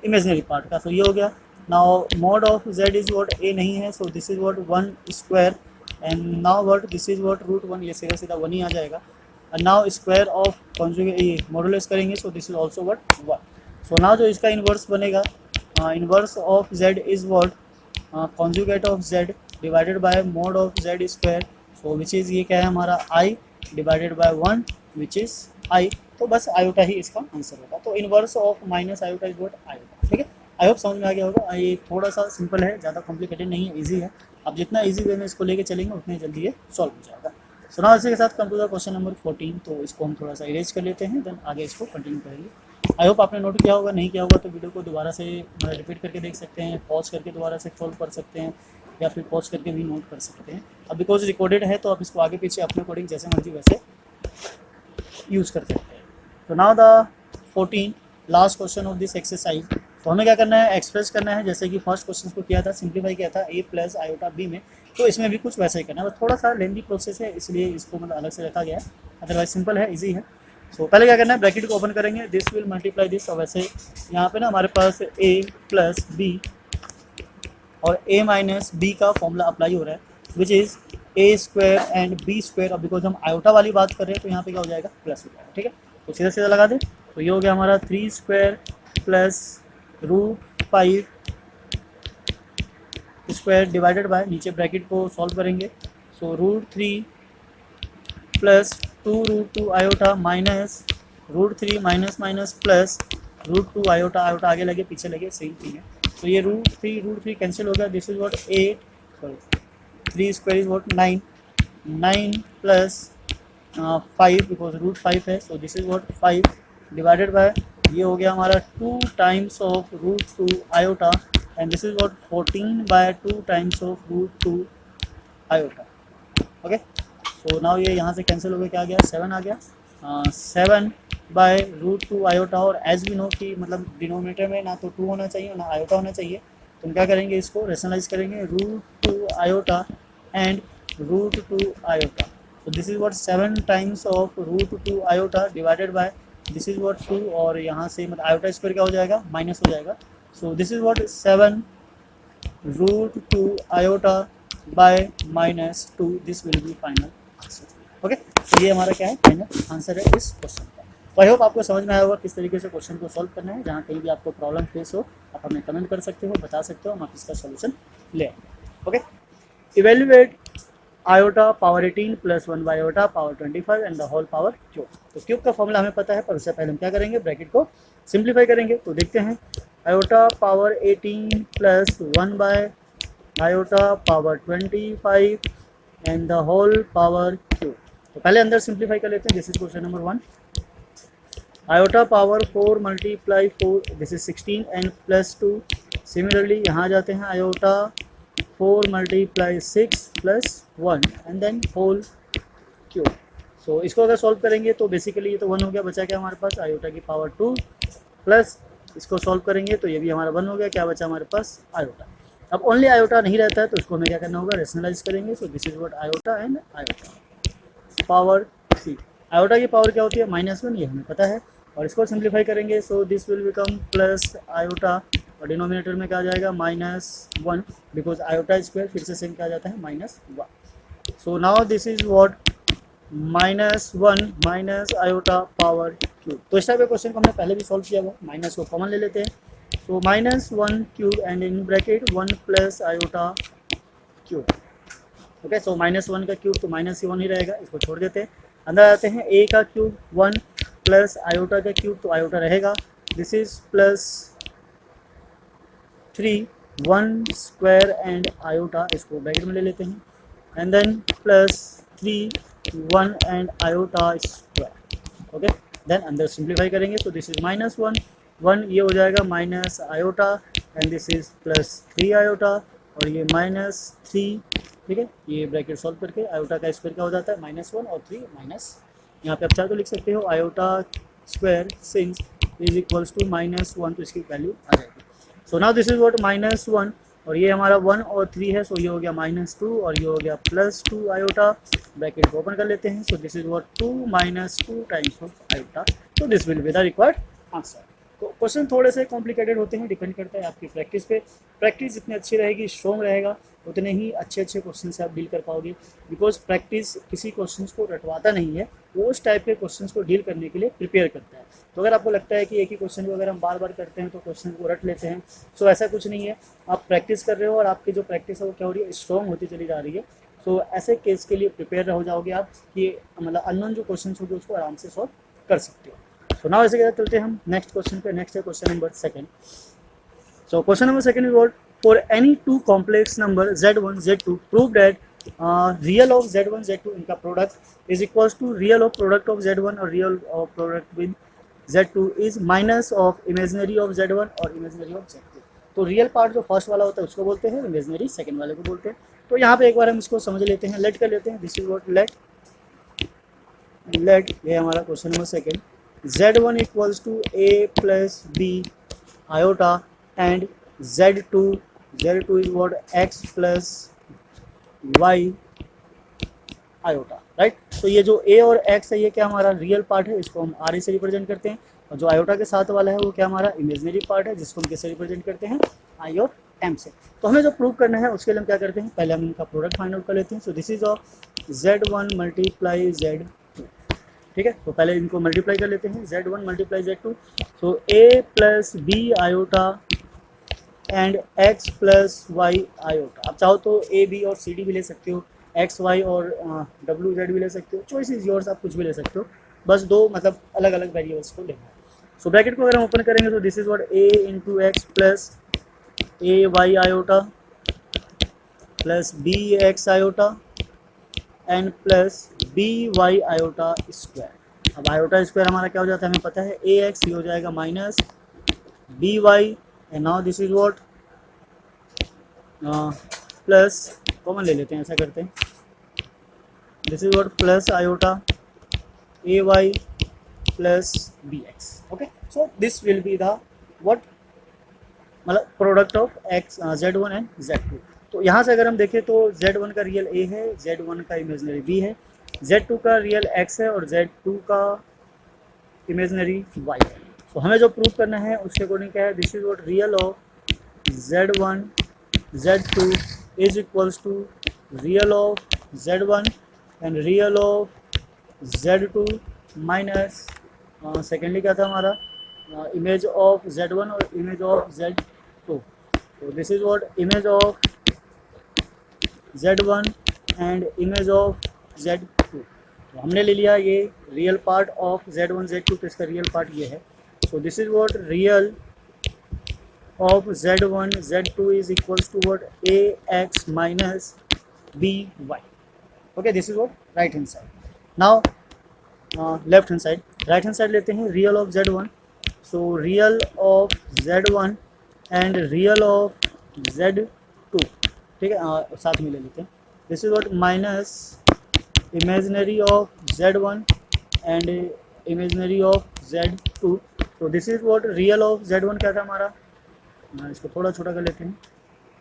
इमेजिनरी पार्ट का। तो ये हो गया। Now mod of z is what a नहीं है, so this is what 1 square and now what this is what √1, ये सीधा सीधा 1 ही आ जाएगा। And now square of conjugate modulus करेंगे, so this is also what 1। So now जो इसका इन्वर्स बनेगा, inverse of z is what conjugate of z divided by mod of z square, so which is ये क्या है हमारा i divided by 1 which is i। तो बस iota ही इसका आंसर होगा। तो inverse of minus iota is what iota, ठीक है। आई होप समझ में आ गया होगा। ये थोड़ा सा सिंपल है, ज़्यादा कॉम्प्लिकेटेड नहीं है, इजी है। आप जितना इजी वे में इसको लेके चलेंगे उतनी जल्दी ये सॉल्व हो जाएगा। सुना इसी के साथ come to the question number 14। तो इसको हम थोड़ा सा इरेज कर लेते हैं, देन आगे इसको कंटिन्यू करेंगे। आई होप आपने नोट किया होगा, नहीं किया होगा तो वीडियो को दोबारा से रिपीट करके देख सकते हैं, पॉज करके दोबारा से सॉल्व कर सकते हैं, या फिर पॉज करके भी नोट कर सकते हैं। अब बिकॉज रिकॉर्डेड है तो आप इसको आगे पीछे अपने अकॉर्डिंग जैसे मर्जी वैसे यूज़ कर सकते हैं। तो now the 14 last question of this exercise. तो हमें क्या करना है, एक्सप्रेस करना है जैसे कि फर्स्ट क्वेश्चन को किया था, सिंप्लीफाई किया था a प्लस आयोटा b में। तो इसमें भी कुछ वैसा ही करना है, बस थोड़ा सा लेंदी प्रोसेस है इसलिए इसको मतलब अलग से रखा गया है, अदरवाइज सिंपल है, इजी है। सो पहले क्या करना है, ब्रैकेट को ओपन करेंगे, दिस विल मल्टीप्लाई दिस। और वैसे यहाँ पे ना हमारे पास a प्लस b और a माइनस b का फॉर्मूला अप्लाई हो रहा है, which is a square and b square. अब बिकॉज हम आयोटा वाली बात कर रहे हैं तो यहाँ पे क्या हो जाएगा, प्लस हो जाएगा, ठीक है। तो सीधा सीधा लगा दें, तो ये हो गया हमारा 3 square plus √5 square divided bye, नीचे ब्रैकेट को सॉल्व करेंगे, सो √3 plus 2√2 iota minus √3 minus minus plus √2 iota, iota आगे लगे पीछे लगे सेम थिंग है। तो ये √3 कैंसिल हो गया, this is what 8, sorry 3 square is what 9 plus 5 because √5 है, so this is what 5 divided by, ये हो गया हमारा 2 times of √2 iota and this is what 14/2 times of √2 iota. Okay, so now ये यहाँ से कैंसिल हो गया, क्या आ गया, 7 आ गया, 7/√2 आयोटा। और एज वी नो कि मतलब डिनोमिनेटर में ना तो 2 होना चाहिए ना आयोटा होना चाहिए, तो हम क्या करेंगे, इसको रेशनलाइज करेंगे, √2 iota and √2 iota. So this is what 7 times of √2 iota divided by this is what 2, और यहाँ से मतलब आयोटा स्क्वायर क्या हो जाएगा, माइनस हो जाएगा। सो this is what 7 √2 iota bye minus 2, this will B final answer. Okay, तो ये हमारा क्या है, फाइनल आंसर है इस क्वेश्चन का। तो आई होप आपको समझ में आया होगा किस तरीके से क्वेश्चन को सॉल्व करना है। जहाँ कहीं भी आपको प्रॉब्लम फेस हो आप हमें कमेंट कर सकते हो, बता सकते हो, हम आप इसका सोल्यूशन ले आएंगे। Okay, evaluate iota power 18 plus 1 by iota power 25 and the whole power cube. तो क्यूब का फॉर्मूला हमें पता है, पर उससे पहले हम क्या करेंगे, ब्रैकेट को सिंप्लीफाई करेंगे। तो देखते हैं, iota power 18 plus 1 by iota power 25 and the whole power cube. तो पहले अंदर सिंप्लीफाई कर लेते हैं, this is question number 1। Iota power 4 multiply 4, this is 16 and plus 2। Similarly यहाँ जाते हैं, iota 4 multiply 6 plus 1 and then whole cube. So इसको अगर सॉल्व करेंगे तो बेसिकली ये तो 1 हो गया, बचा क्या हमारे पास, आयोटा की पावर 2 प्लस इसको सॉल्व करेंगे तो ये भी हमारा 1 हो गया, क्या बचा हमारे पास, आयोटा। अब ओनली आयोटा नहीं रहता है तो इसको हमें क्या करना होगा, रेशनलाइज करेंगे। So this is what iota and iota power 3। Iota की पावर क्या होती है, -1, ये हमें पता है, और इसको सिंप्लीफाई करेंगे। So this will become plus iota, और डिनोमिनेटर में क्या आ जाएगा, -1 बिकॉज आयोटा स्क्वायर फिर से सेम क्या आ जाता है, -1। So now this is what -1 minus iota power cube. तो इस टाइप के क्वेश्चन को हमने पहले भी सॉल्व किया हुआ, माइनस को कॉमन ले लेते हैं। तो -1 cube and in bracket 1 plus iota cube. Okay, so -1 का क्यूब तो -1 ही रहेगा, इसको छोड़ देते हैं। अंदर आते हैं, a का क्यूब 1 प्लस आयोटा का क्यूब, तो आयोटा रहेगा। This is plus 3 1 square and iota, इसको ब्रैकेट में ले लेते हैं। And then plus 3 1 and iota square. Okay, then अंदर सिंप्लीफाई करेंगे, तो दिस इज -1 1, ये हो जाएगा minus iota, and this is plus 3 iota, और ये -3। ठीक है, ये ब्रैकेट सॉल्व करके आयोटा का स्क्वायर क्या हो जाता है, -1 और 3 माइनस, यहाँ पे आप चाहे तो लिख सकते हो iota square since is equals to -1, तो इसकी वैल्यू आ जाएगी। So now this is what -1, और ये हमारा 1 और 3 है, सो ये हो गया -2 और ये हो गया +2 आयोटा। ब्रैकेट को ओपन कर लेते हैं, so this is what 2 - 2 times of iota. तो this will be the required answer. तो क्वेश्चन थोड़े से कॉम्प्लिकेटेड होते हैं, डिपेंड करता है आपकी प्रैक्टिस पे। प्रैक्टिस जितनी अच्छी रहेगी, स्ट्रॉन्ग रहेगा, उतने ही अच्छे क्वेश्चन से आप डील कर पाओगे। बिकॉज प्रैक्टिस किसी क्वेश्चन को रटवाता नहीं है, वो उस टाइप के क्वेश्चन को डील करने के लिए प्रिपेयर करता है। तो अगर आपको लगता है कि एक ही क्वेश्चन को अगर हम बार बार करते हैं तो क्वेश्चन को रट लेते हैं, सो ऐसा कुछ नहीं है। आप प्रैक्टिस कर रहे हो और आपकी जो प्रैक्टिस है वो क्या हो रही है, स्ट्रॉन्ग होती चली जा रही है। सो ऐसे केस के लिए प्रिपेयर हो जाओगे आप कि मतलब अननोन जो क्वेश्चन होंगे उसको आराम से सॉल्व कर सकते हो। सो नाउ ऐसे चलते हैं हम नेक्स्ट क्वेश्चन पे। नेक्स्ट है question number 2। So question number 2 is what, for any two complex number z1 z2 prove that real of z1 z2 इनका product is equals to real of product of z1 और real of product with z2 is minus of imaginary of z1 और imaginary of z2। तो real part जो first वाला होता है उसको बोलते हैं, इमेजिनरी सेकंड वाले को बोलते हैं। तो यहाँ पे एक बार हम इसको समझ लेते हैं, लेट कर लेते हैं। दिस इज व्हाट लेट, ये हमारा question number 2, z1 equals to a plus b iota and z2 is what x plus y iota, right. तो ये जो a और x है ये क्या हमारा रियल पार्ट है, इसको हम r से रिप्रेजेंट करते हैं, और जो आयोटा के साथ वाला है वो क्या हमारा इमेजिनरी पार्ट है, जिसको हम कैसे रिप्रेजेंट करते हैं, i और m से। तो हमें जो प्रूव करना है उसके लिए हम क्या करते हैं, पहले हम इनका प्रोडक्ट फाइंड आउट कर लेते हैं। So this is of z1 multiply z2। ठीक है, तो पहले इनको मल्टीप्लाई कर लेते हैं, z1 multiply z2। So a plus b iota and x plus y iota. आप चाहो तो a b और c d भी ले सकते हो, x y और w z भी ले सकते हो, चॉइस इज योर्स, आप कुछ भी ले सकते हो, बस दो मतलब अलग अलग वेरिएबल्स को लेना है। सो ब्रैकेट को अगर हम ओपन करेंगे तो this is what a into x plus a y iota plus b x iota and plus b y iota square. अब आयोटा स्क्वायर हमारा क्या हो जाता है, हमें पता है ए एक्स, ये हो जाएगा minus b y, and now this is what plus, common ले लेते हैं, ऐसा करते हैं, this is what plus iota a y plus b x. Okay, so this will be the what मतलब product of x z1 and z2। तो यहाँ से अगर हम देखें तो z1 का रियल a है, z1 का इमेजिनरी b है, z2 का रियल x है और z2 का इमेजिनरी y है। तो हमें जो प्रूव करना है उसके अकॉर्डिंग क्या है, this is what real of z1 z2 is equals to real of z1 and real of z2 minus secondly क्या था हमारा, इमेज ऑफ z1 और इमेज ऑफ z2। तो this is what image of z1 and image of z2। तो हमने ले लिया ये real part of z1 z2, तो इसका रियल पार्ट ये है। So this is what real of z1 z2 is equals to what ax minus by। Okay, this is what right hand side. Now left hand side, right hand side लेते हैं, real of z1। So real of z1 and real of z2, ठीक है, साथ में ले लेते हैं। This is what minus imaginary of z1 and imaginary of z2। तो this is what real of z1 क्या था हमारा, इसको थोड़ा छोटा कर लेते हैं,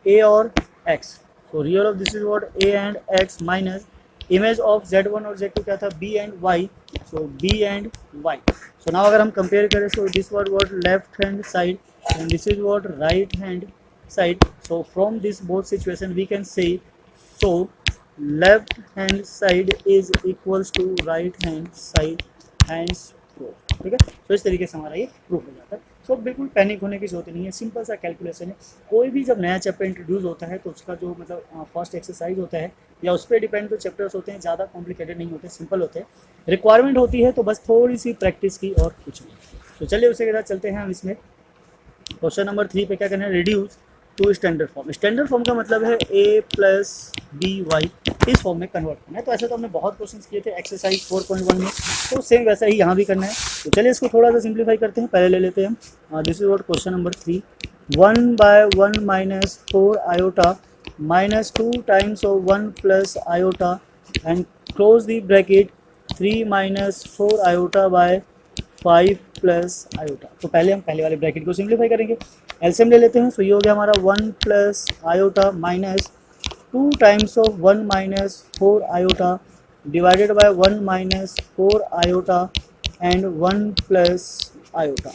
a और x। So real of this is what a and x minus image of z1 और z2 क्या था, b and y। So b and y। So now अगर हम कंपेयर करें, so this what left hand side and this is what right hand side. So from this both situation we can say, so left hand side is equals to right hand side hence proof. ठीक है, तो इस तरीके से हमारा ये proof हो जाता है। सो बिल्कुल पैनिक होने की जरूरत नहीं है, सिंपल सा कैलकुलेशन है। कोई भी जब नया चैप्टर इंट्रोड्यूस होता है तो उसका जो मतलब फर्स्ट एक्सरसाइज होता है या उस पर डिपेंड जो चैप्टर्स होते हैं ज़्यादा कॉम्प्लिकेटेड नहीं होते, सिंपल होते हैं। रिक्वायरमेंट होती है तो बस थोड़ी सी प्रैक्टिस की और कुछ नहीं। तो चलिए उसके बाद चलते हैं हम इसमें क्वेश्चन नंबर 3 पे क्या करना है, reduce to standard form. Standard form का मतलब है a प्लस बी वाई, इस फॉर्म में कन्वर्ट करना है। तो ऐसे तो हमने बहुत क्वेश्चंस किए थे एक्सरसाइज 4.1 में, तो सेम वैसा ही यहाँ भी करना है। तो चलिए इसको थोड़ा सा सिंप्लीफाई करते हैं। पहले ले लेते हैं हम, this is what question number 3, 1/1 minus 4 iota minus 2 times of 1 plus iota and close the bracket 3 minus 4 iota by 5 plus iota. तो पहले हम पहले वाले ब्रैकेट को सिंप्लीफाई करेंगे, एलसीएम ले लेते हैं। सो ये हो गया हमारा 1 plus iota minus 2 times of 1 minus 4 iota divided by 1 minus 4 iota and 1 plus iota.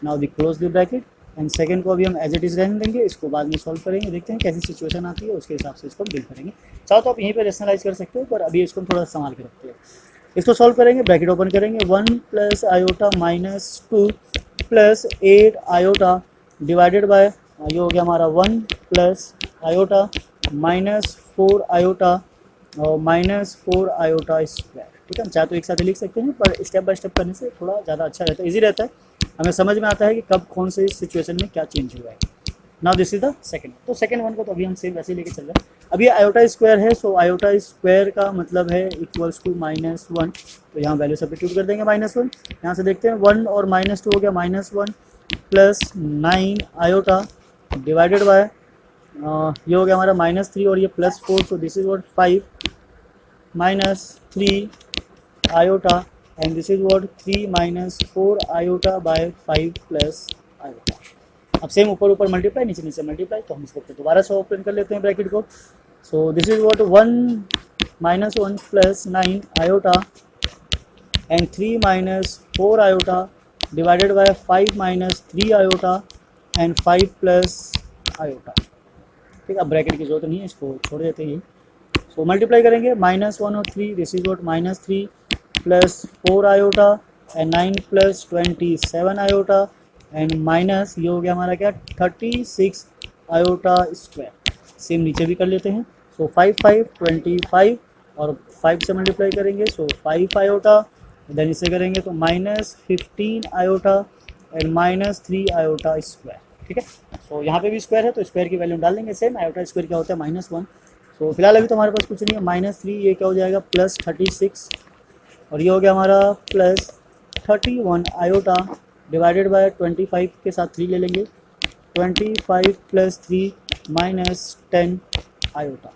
Now the close the bracket and second को अभी हम एज इट इज रहने देंगे, इसको बाद में सॉल्व करेंगे, देखते हैं कैसी सिचुएशन आती है उसके हिसाब से इसको डील करेंगे। चाहो तो आप यहीं पे रेशनलाइज कर सकते हो, पर अभी इसको थोड़ा संभाल के रखते हैं। इसको सॉल्व करेंगे, ब्रैकेट ओपन करेंगे, 1 plus iota minus 2 plus 8 iota divided by ये हो गया हमारा 1 प्लस आयोटा माइनस 4 आयोटा और माइनस 4 आयोटा स्क्वायर। ठीक है, चाहे तो एक साथ लिख सकते हैं, पर स्टेप बाय स्टेप करने से थोड़ा ज़्यादा अच्छा रहता है, ईजी रहता है, हमें समझ में आता है कि कब कौन से सिचुएशन में क्या चेंज हुआ है। Now this is the second. तो सेकंड वन को तो अभी हम सेम वैसे ही लेके चल रहे हैं। अभी आयोटा स्क्वायर है, सो आयोटा स्क्वायर का मतलब है इक्वल्स टू -1। तो यहाँ वैल्यू सब्स्टिट्यूट कर देंगे -1। यहाँ से देखते हैं 1 और -2 हो गया -1 प्लस 9 आयोटा डिवाइडेड बाय ये हो गया हमारा -3 और ये +4, so this is what 5 -3 iota and this is what 3 -4 iota by 5 plus iota. अब सेम ऊपर ऊपर मल्टीप्लाई, नीचे नीचे मल्टीप्लाई, तो हम इसको फिर दोबारा से ओपन कर लेते हैं ब्रैकेट को। सो this is what 1 -1 plus 9 iota and 3 -4 iota divided by 5 -3 iota and 5 plus iota. ठीक है, अब ब्रैकेट की जरूरत नहीं है, इसको छोड़ देते हैं। सो मल्टीप्लाई करेंगे, -1 और 3, this is what -3 plus 4 iota and 9 plus 27 iota and minus ये हो गया हमारा क्या 36 आयोटा स्क्वायर। सेम नीचे भी कर लेते हैं। सो 5 5 25 और 5 से मल्टीप्लाई करेंगे, सो 5 आयोटा, देन इसे करेंगे तो -15 आयोटा एंड -3 आयोटा स्क्वायर। ठीक है, सो यहाँ पे भी स्क्वायर है तो स्क्वायर की वैल्यू डाल देंगे सेम। आयोटा स्क्वायर क्या होता है -1। सो फिलहाल अभी तो हमारे पास कुछ नहीं है, -3 ये क्या हो जाएगा +36 और ये हो गया हमारा +31 आयोटा डिवाइडेड बाय 25 के साथ 3 ले लेंगे, 25 प्लस 3 -10 आयोटा।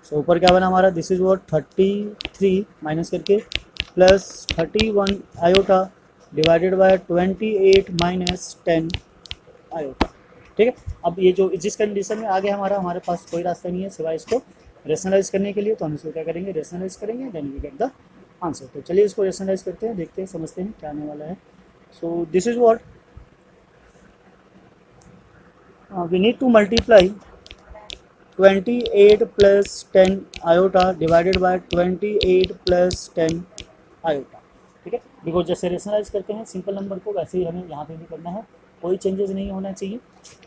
सो ऊपर क्या बना हमारा, दिस इज व्हाट 33 माइनस करके plus 31 iota divided bye 28 -10 iota. ठीक है, अब ये जो जिस कंडीशन में आ गया हमारे पास कोई रास्ता नहीं है सिवाय इसको रेशनलाइज करने के लिए, तो हम इसको क्या करेंगे, रेशनलाइज करेंगे, then we get the answer. तो चलिए इसको रेशनलाइज करते हैं, देखते हैं, समझते हैं क्या आने वाला है। So this is what we need to multiply 28 plus 10 iota divided by 28 plus 10 iota। ठीक है, बिकॉज जैसे रेशनलाइज करते हैं सिंपल नंबर को, वैसे ही हमें यहाँ पे भी करना है, कोई चेंजेस नहीं होना चाहिए।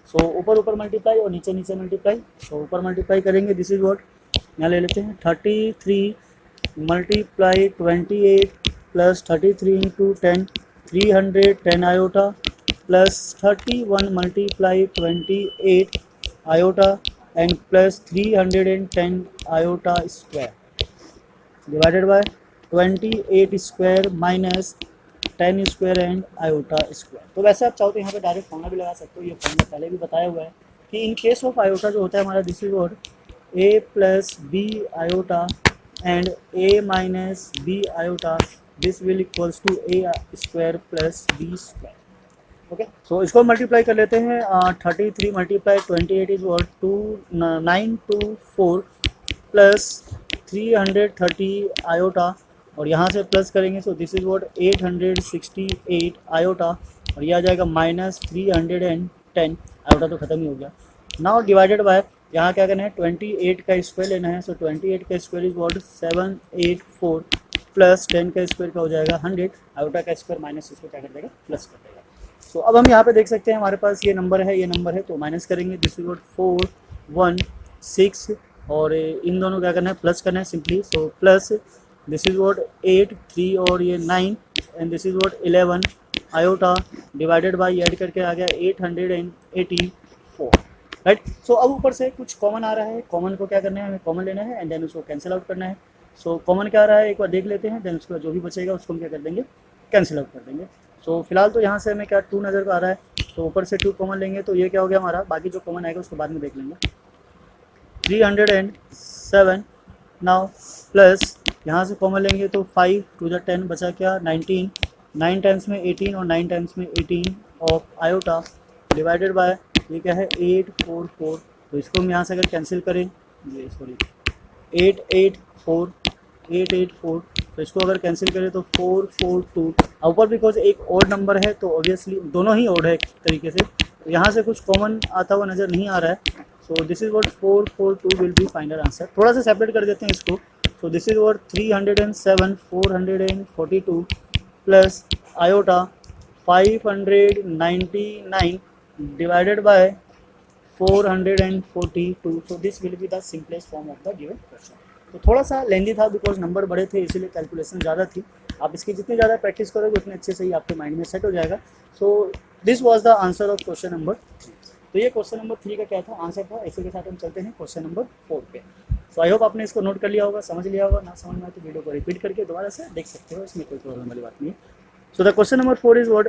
सो ऊपर ऊपर मल्टीप्लाई और नीचे नीचे मल्टीप्लाई। सो ऊपर मल्टीप्लाई करेंगे, दिस इज व्हाट यहाँ ले लेते हैं 33 multiply 28 plus 33 into 10 310 iota plus 31 multiply 28 iota and plus 310 iota square divided bye 28 square minus 10 square and iota square. तो वैसे आप चाहो तो यहाँ पे डायरेक्ट फॉर्मूला भी लगा सकते हो, ये फॉर्मूला पहले भी बताया हुआ है कि इन केस ऑफ आयोटा जो होता है हमारा, this is what a plus b iota and a minus b iota, this will equals to a square plus b square. Okay, so इसको मल्टीप्लाई कर लेते हैं, 33 multiply 28 is what 924 plus 330 iota और यहाँ से प्लस करेंगे, so this is what 868 iota और ये आ जाएगा -310 आयोटा, तो खत्म ही हो गया। नाउ डिवाइडेड बाय यहाँ क्या करना है 28 का स्क्वायर लेना है। सो 28 का स्क्वायर इज वॉट 784 प्लस 10 का स्क्वायर का हो जाएगा 100, आयोटा का स्क्वायर माइनस इसको क्या कर देगा प्लस कर देगा। सो अब हम यहाँ पे देख सकते हैं हमारे पास ये नंबर है, ये नंबर है, तो माइनस करेंगे। दिस इज वॉट 4 1 6 और इन दोनों क्या करना है प्लस करना है simply. So plus this is what 8 3 और ये 9 and this is what 11 iota divided by add करके आ गया 884 राइट। सो अब ऊपर से कुछ कॉमन आ रहा है, कॉमन को क्या करना है हमें कॉमन लेना है एंड देन उसको कैंसिल आउट करना है। सो कॉमन क्या आ रहा है एक बार देख लेते हैं, देन उसके बाद जो भी बचेगा उसको हम क्या कर देंगे कैंसिल आउट कर देंगे। सो फिलहाल तो यहाँ से हमें क्या 2 नज़र आ रहा है, तो ऊपर से 2 कॉमन लेंगे तो ये क्या हो गया हमारा, बाकी जो कॉमन आएगा उसको बाद में देख लेंगे। 307 नाउ प्लस यहाँ से कॉमन लेंगे तो 5 टू द 10 बचा क्या 19, 9 टाइम्स में 18 और 9 टाइम्स में 18 ऑफ आयोटा डिवाइडेड बाय ये क्या है 844। तो इसको हम यहाँ से अगर कैंसिल करें ये सॉरी 884 तो इसको अगर कैंसिल करें तो 442 ऊपर बिकॉज एक ओड नंबर है तो ऑब्वियसली दोनों ही ओड है एक तरीके से, तो यहाँ से कुछ कॉमन आता हुआ नज़र नहीं आ रहा है। So this is what 442 will be final answer. थोड़ा सा सेपरेट कर देते हैं इसको। सो this is what 307 442 plus iota 599 divided by 442. So this will be the simplest form of the given question. तो थोड़ा सा लेंदी था बिकॉज नंबर बड़े थे इसीलिए कैलकुलेशन ज़्यादा थी। आप इसकी जितनी ज़्यादा प्रैक्टिस करोगे उतने अच्छे से ही आपके माइंड में सेट हो जाएगा। So this was the answer of question number 3। तो ये क्वेश्चन नंबर 3 का क्या था आंसर था। इसी के साथ हम चलते हैं क्वेश्चन नंबर 4 पे। सो आई होप आपने इसको नोट कर लिया होगा, समझ लिया होगा। ना समझ में आए तो वीडियो को रिपीट करके दोबारा से देख सकते हो, इसमें कोई प्रॉब्लम वाली बात नहीं है। सो the question number 4 is what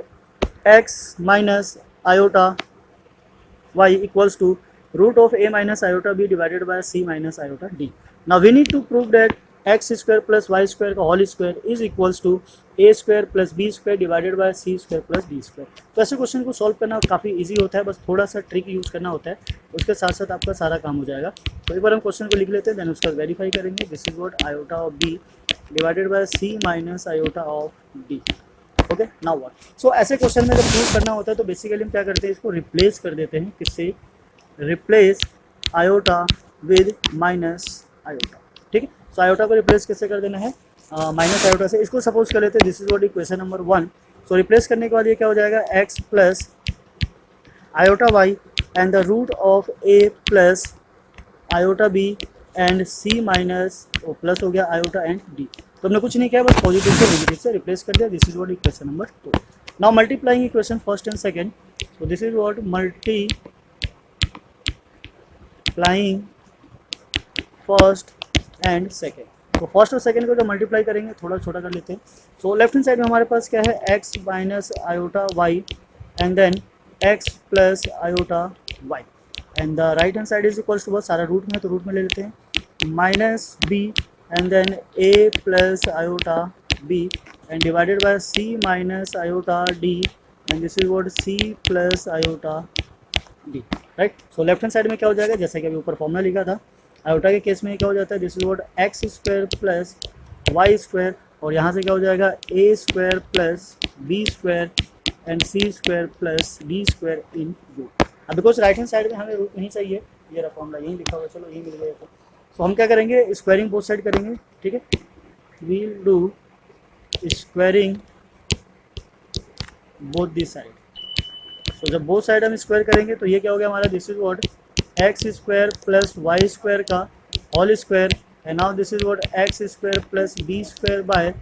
x minus iota y equals to root of a minus iota b divided by c minus iota d. Now we need to prove that x square plus y square का whole square is equals to a square plus b square divided by c square plus d square. तो ऐसे question को solve करना काफ़ी easy होता है, बस थोड़ा सा ट्रिक यूज करना होता है, उसके साथ साथ आपका सारा काम हो जाएगा। तो एक बार हम क्वेश्चन को लिख लेते हैं, देन उसका वेरीफाई करेंगे। This is what iota of b divided by c minus iota of d। Okay now what. So ऐसे क्वेश्चन में जब प्रूव करना होता है तो बेसिकली हम क्या करते हैं, इसको रिप्लेस कर देते हैं। किससे? Replace iota with minus iota. ठीक है, सो आयोटा को रिप्लेस किससे कर देना है? माइनस आयोटा से। इसको सपोज कर लेते हैं this is what equation number 1। So replace करने के बाद ये क्या हो जाएगा x plus iota y and the root of a plus iota b and c minus plus हो गया आयोटा एंड d। तो हमने कुछ नहीं किया, बस पॉजिटिव से नेगेटिव से रिप्लेस कर दिया। This is what equation number 2। Now multiplying equation first and second. So this is what multiplying first and second. तो फर्स्ट और सेकंड को जो मल्टीप्लाई करेंगे थोड़ा छोटा कर लेते हैं। सो लेफ्ट हैंड साइड में हमारे पास क्या है x minus iota y and then x plus iota y and the right hand side is equals to, बस सारा रूट में है तो रूट में ले लेते हैं, minus b and then a plus iota b and divided by c minus iota d and this is what c plus iota d, right. So left hand side में क्या हो जाएगा, जैसा कि अभी ऊपर फॉर्मूला लिखा था आयोटा के केस में क्या हो जाता है, this is what x square plus y square और यहाँ से क्या हो जाएगा a square plus B square and c square plus d square in root. अब बिकॉज राइट हैंड साइड में हमें रूट नहीं चाहिए, ये रहा फॉर्मूला यहीं लिखा हुआ, चलो यही मिल गया। तो हम क्या करेंगे, स्क्वायरिंग बोथ साइड करेंगे। ठीक है, we'll do squaring both this side. तो जब बोथ साइड हम स्क्वायर करेंगे तो ये क्या हो गया हमारा, this is what x square plus y square का whole square and now this is what x square plus B square by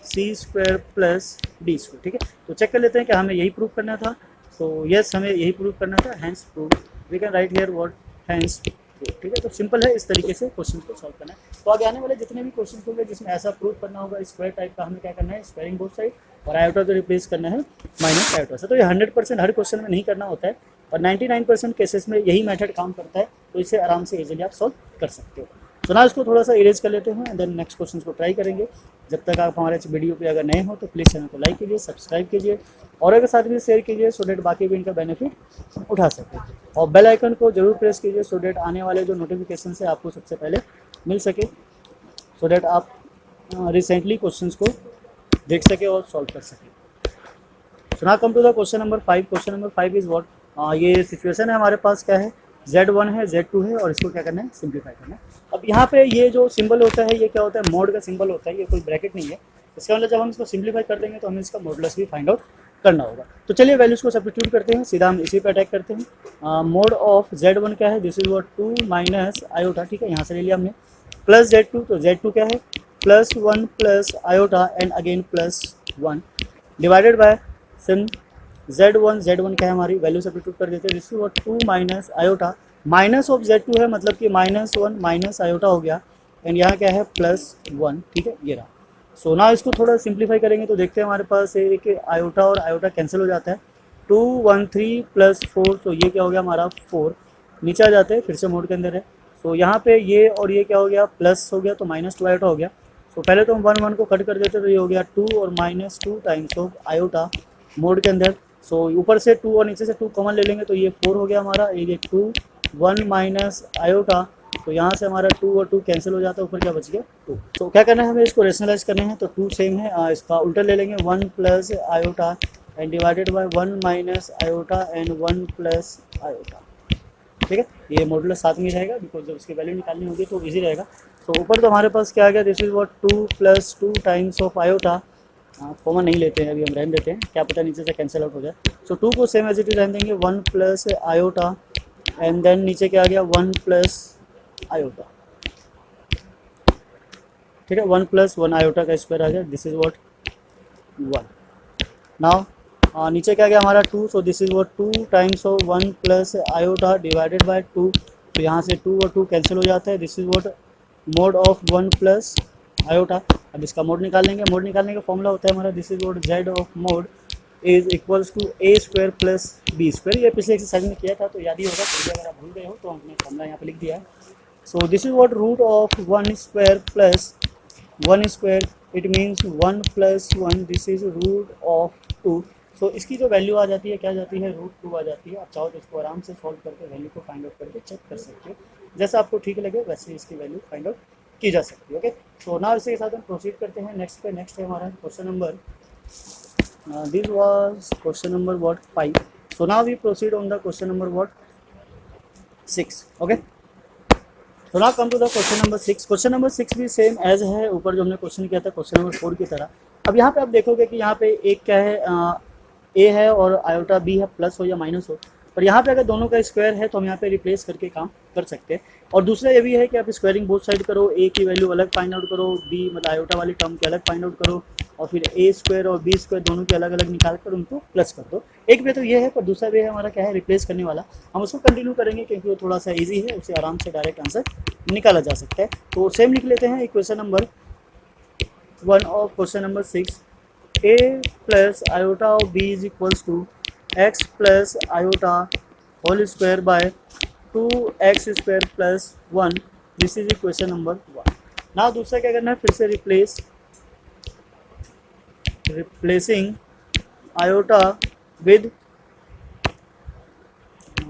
c square plus d square. ठीक है, तो चेक कर लेते हैं कि हमें यही प्रूव करना था। सो यस हमें यही प्रूव करना था, hence prove. We can write here what hence. ठीक है, तो सिंपल है, इस तरीके से क्वेश्चन को सॉल्व करना है। तो आगे आने वाले जितने भी क्वेश्चन होंगे जिसमें ऐसा प्रूफ करना होगा स्क्वायर टाइप का, हमें क्या करना है, स्क्वायरिंग बोथ साइड और आयोटा को रिप्लेस करना है माइनस आयोटा से। तो ये 100% हर क्वेश्चन में नहीं करना होता है और 99% केसेस में यही मेथड काम करता है, तो इसे आराम से इजीली आप सॉल्व कर सकते हो। तो ना इसको थोड़ा सा इरेज कर लेते हैं एंड देन नेक्स्ट क्वेश्चन को ट्राई करेंगे। जब तक आप हमारे वीडियो पे अगर नए हो तो प्लीज़ चैनल को लाइक कीजिए, सब्सक्राइब कीजिए और अगर साथ भी शेयर कीजिए सो डेट बाकी भी इनका बेनिफिट उठा सकें और बेल आइकन को जरूर प्रेस कीजिए सो डेट आने वाले जो नोटिफिकेशन है आपको सबसे पहले मिल सके, सो डेट आप रिसेंटली क्वेश्चंस को देख सके और सॉल्व कर सके। So now come to the question number 5। Question number 5 is what, ये सिचुएशन है हमारे पास क्या है, Z1 है, Z2 है, और इसको क्या करना है, सिंप्लीफाई करना है। अब यहाँ पे ये जो सिंबल होता है ये क्या होता है, मोड का सिंबल होता है, ये कोई ब्रैकेट नहीं है। इसका मतलब जब हम इसको सिंप्लीफाई कर देंगे तो हमें इसका मॉडुलस भी फाइंड आउट करना होगा। तो चलिए वैल्यूज़ को सब्स्टिट्यूट करते हैं, सीधा हम इसी पे अटैक करते हैं। मोड ऑफ Z1 क्या है, this is what 2 minus iota, ठीक है, यहाँ से ले लिया हमने, प्लस Z2, तो Z2 क्या है, +1 plus iota and again +1 divided by SIM Z1 क्या है, हमारी वैल्यू सब्स्टिट्यूट कर देते हैं, this is what 2 minus iota, minus of Z2 है, मतलब कि -1 माइनस आयोटा हो गया, एंड यहाँ क्या है +1, ठीक है, ये रहा। सो ना इसको थोड़ा सिंप्लीफाई करेंगे तो देखते हैं हमारे पास एक आयोटा और आयोटा कैंसिल हो जाता है, 2 1 3 + 4, तो ये क्या हो गया हमारा 4, नीचे आ जाते हैं, फिर से मोड के अंदर है। सो यहाँ पे ये और ये क्या हो गया, प्लस हो गया, तो -2 आयोटा हो गया। सो पहले तो हम 1 1 को कट कर देते तो ये हो गया 2 और -2 टाइम्स ऑफ आयोटा मोड के अंदर। सो ऊपर से 2 और नीचे से 2 कॉमन ले लेंगे तो ये 4 हो गया हमारा, ये 2 1 माइनस आयोटा, तो यहाँ से हमारा 2 और 2 कैंसिल हो जाता है, ऊपर क्या बच गया 2। तो क्या करना है, हमें इसको रेशनलाइज करना है, तो 2 सेम है, इसका उल्टा ले लेंगे, 1 plus iota and divided by 1 minus iota and 1 plus iota, ठीक है। ये मॉडुलस साथ में रहेगा बिकॉज जब इसकी वैल्यू निकालनी होगी तो इजी रहेगा। तो ऊपर तो हमारे पास क्या आ गया, this is what 2 + 2 times of iota, common नहीं लेते हैं अभी, हम रहने देते हैं, क्या पता नीचे से कैंसिल आउट हो जाए। सो 2 को सेम एज इट इज रहने देंगे, 1 प्लस आयोटा एंड देन नीचे क्या आ गया 1 प्लस आयोटा, ठीक है, 1 + 1 आयोटा का स्क्वायर आ गया, दिस इज वॉट 1। नाउ नीचे क्या गया हमारा 2, सो this is what 2 times of 1 plus iota divided by 2, तो यहाँ से 2 और 2 कैंसिल हो जाता है, this is what mode of 1 plus iota. अब इसका मोड निकाल लेंगे, मोड निकालने का फॉर्मूला होता है हमारा, this is what Z of mod is equals to A² plus B², ये पिछले एक्सरसाइज में किया था तो याद ही होगा, तो अगर आप भूल गए हो तो हमने फॉर्मूला यहाँ पे लिख दिया है। So this is what root of 1² plus 1², it means 1 + 1, this is root of 2। सो इसकी जो वैल्यू आ जाती है क्या आ जाती है, √2 आ जाती है। आप चाहो तो इसको आराम से सॉल्व करके वैल्यू को फाइंड आउट करके चेक कर सकते हो, जैसा आपको ठीक लगे वैसे इसकी वैल्यू फाइंड आउट की जा सकती है। ओके, सो नाउ इसी के साथ हम प्रोसीड करते हैं नेक्स्ट पे। नेक्स्ट है हमारा question number, this was question number what 5। So now we proceed on the question number what 6। Okay, तो now come to the question number 6। Question number 6 भी सेम एज है ऊपर जो हमने क्वेश्चन किया था क्वेश्चन नंबर 4 की तरह। अब यहाँ पे आप देखोगे कि यहाँ पे एक क्या है, ए है और आयोटा बी है, प्लस हो या माइनस हो, पर यहाँ पे अगर दोनों का स्क्वायर है तो हम यहाँ पे रिप्लेस करके काम कर सकते हैं। और दूसरा ये भी है कि आप स्क्वायरिंग बोथ साइड करो, ए की वैल्यू अलग फाइंड आउट करो, बी मतलब आयोटा वाली टर्म की अलग फाइंड आउट करो, और फिर A² और B² दोनों के अलग अलग निकाल कर उनको प्लस कर दो। एक वे तो ये है, पर दूसरा वे है हमारा क्या है, रिप्लेस करने वाला। हम उसको कंटिन्यू करेंगे क्योंकि वो थोड़ा सा ईजी है, उसे आराम से डायरेक्ट आंसर निकाला जा सकता है। तो सेम लिख लेते हैं equation number 1 of question number 6, A plus iota of B is equals to x plus iota whole square by 2x² plus 1, this is equation number 1। ना दूसरा क्या करना है, फिर से रिप्लेसिंग आयोटा विद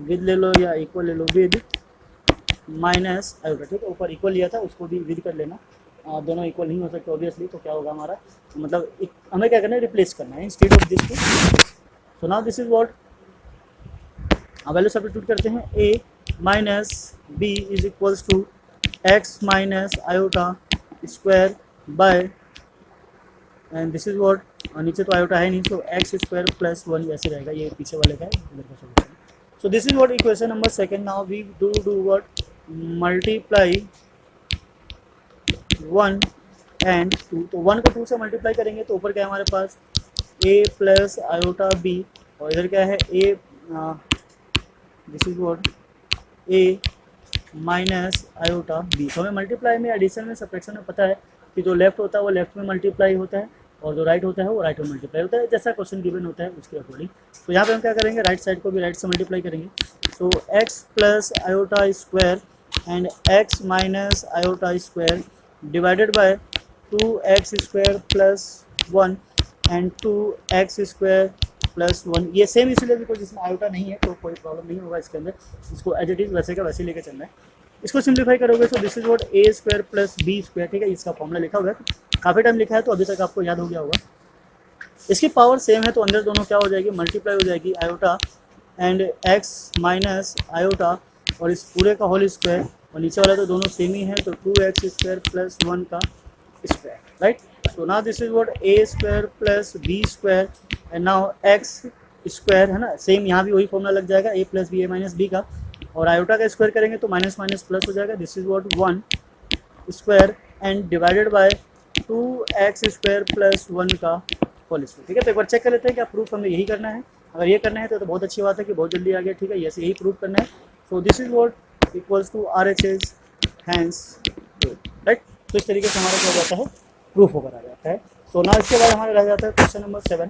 ले लो या इक्वल ले लो, विद माइनस आयोटा, ठीक है, ऊपर इक्वल लिया था उसको भी विद कर लेना, दोनों इक्वल नहीं हो सकते ऑब्वियसली, तो क्या होगा हमारा, मतलब हमें क्या करना है, रिप्लेस करना है instead of this two. So now this is what, value substitute करते हैं, a minus b is equals to x minus iota square by, and this is what, नीचे तो आयोटा है नहीं, तो x² प्लस 1 ऐसे रहेगा, ये पीछे वाले का है, इधर का solution. So this is what equation number 2। Now we do what, multiply 1 and 2, तो 1 को 2 से मल्टीप्लाई करेंगे तो ऊपर क्या है हमारे पास, a प्लस आयोटा b, और इधर क्या है a, this is what a minus iota b। तो हमें मल्टीप्लाई में, एडिशन में, सब्ट्रैक्शन में पता है कि जो लेफ्ट होता है वो लेफ्ट में मल्टीप्लाई होता है और जो राइट होता है वो राइट में मल्टीप्लाई होता है, जैसा क्वेश्चन गिवन होता है उसके अकॉर्डिंग। तो यहाँ पे हम क्या करेंगे, राइट साइड को भी राइट से मल्टीप्लाई करेंगे, सो x plus iota square and x minus iota square divided bye 2x² plus 1 and 2x² plus 1, ये सेम इसलिए बिकॉज इसमें आयोटा नहीं है तो कोई प्रॉब्लम नहीं होगा इसके अंदर, इसको एज इट इज वैसे का वैसे लेके चलना है। इसको सिंप्लीफाई करोगे तो this is what A² plus B², ठीक है, इसका फॉर्मूला लिखा हुआ है, काफ़ी टाइम लिखा है तो अभी तक आपको याद हो गया होगा। इसकी पावर सेम है तो अंदर दोनों क्या हो जाएगी, मल्टीप्लाई हो जाएगी, iota and x minus iota, और इस पूरे का होल स्क्वायर, और नीचे वाला तो दोनों सेम ही है, तो 2x स्क्वायर प्लस 1 का square, right. So now this is what a square plus b square and now x square, है ना, सेम यहाँ भी वही फॉर्मूला लग जाएगा a plus B, a minus B का, और आयोटा का स्क्वायर करेंगे तो माइनस माइनस प्लस हो जाएगा। This is what 1 square and divided by 2x square plus 1 का होल स्क्वायर, ठीक है। तो एक बार चेक कर लेते हैं क्या प्रूफ हमें यही करना है। अगर ये करना है तो बहुत अच्छी बात है कि बहुत जल्दी आ गया, ठीक है, यस यही प्रूफ करना है। So this is what equals to RHS hence right. तो इस तरीके से हमारा क्या हो जाता है, प्रूफ होकर आ जाता है। सो ना इसके बाद हमारा रह जाता है क्वेश्चन नंबर 7।